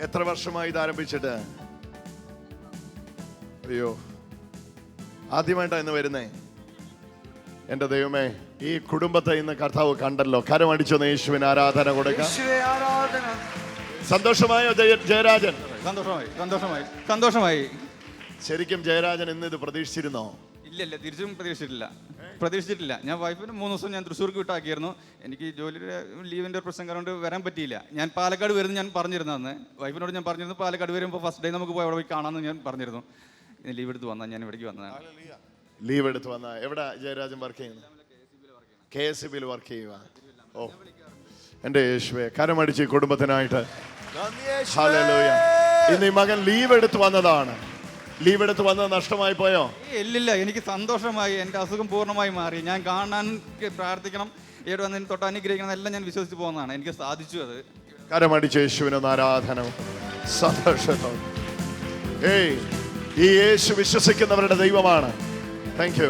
എത്ര വർഷമായി ഇത് ആരംഭിച്ചിട്ട്? അയ്യോ, ആദ്യമായിട്ടാ ഇന്ന് വരുന്നേ. എന്റെ ദൈവമേ, ഈ കുടുംബത്തെ ഇന്ന് കർത്താവ് കണ്ടല്ലോ. കരമടിച്ചൊന്ന് യേശുവിന് ആരാധന കൊടുക്കാം. സന്തോഷമായോ ജയരാജൻ? സന്തോഷമായി. ശരിക്കും ജയരാജൻ ഇന്ന് ഇത് പ്രതീക്ഷിച്ചിരുന്നോ? ഇല്ല, തിരിച്ചും പ്രതീക്ഷിച്ചിട്ടില്ല. ഞാൻ വൈഫിന് 3 ദിവസം ഞാൻ തൃശ്ശൂർക്ക് വിട്ടാക്കിയിരുന്നു. എനിക്ക് ജോലിയുടെ ലീവിൻ്റെ ഒരു പ്രശ്നം കൊണ്ട് വരാൻ പറ്റിയില്ല. ഞാൻ പാലക്കാട് വരുന്നു ഞാൻ പറഞ്ഞിരുന്നു. അന്ന് വൈഫിനോട് ഞാൻ പറഞ്ഞിരുന്നു, പാലക്കാട് വരുമ്പോൾ ഫസ്റ്റ് ഡേ നമുക്ക് പോയി അവിടെ പോയി കാണാമെന്ന് ഞാൻ പറഞ്ഞിരുന്നു. ഇന്ന് ലീവ് എടുത്ത് വന്നാൽ ഞാൻ ഇവിടേക്ക് വന്നതാണ്. ലീവ് എടുത്ത് വന്ന എവിടെ ജയരാജൻ വർക്ക് ചെയ്യുന്നത്? KSB വർക്ക് ചെയ്യുക. ഓ എൻ്റെ യേശുവേ, കരമടിച്ച് ഈ കുടുംബത്തിനായിട്ട്. ഹല്ലേലൂയ. ഇന്ന് ഈ മകൻ ലീവ് എടുത്ത് വന്നതാണ്. ലീവ് എടുത്ത് വന്നത് നഷ്ടമായി പോയോ? ഇല്ലില്ല, എനിക്ക് സന്തോഷമായി. എൻ്റെ അസുഖം പൂർണ്ണമായി മാറി. ഞാൻ കാണാൻ പ്രാർത്ഥിക്കണം, ഇവിടെ വന്നതിന് തൊട്ട് അനുഗ്രഹിക്കണം എല്ലാം ഞാൻ വിശ്വസിച്ച് പോകുന്നതാണ്. എനിക്ക് സാധിച്ചു അത്. കരമടിച്ച് യേശുവിനൊന്ന് ആരാധന, സന്തോഷത്തോടെ. ഈ യേശു വിശ്വസിക്കുന്നവരുടെ ദൈവമാണ്. Thank you.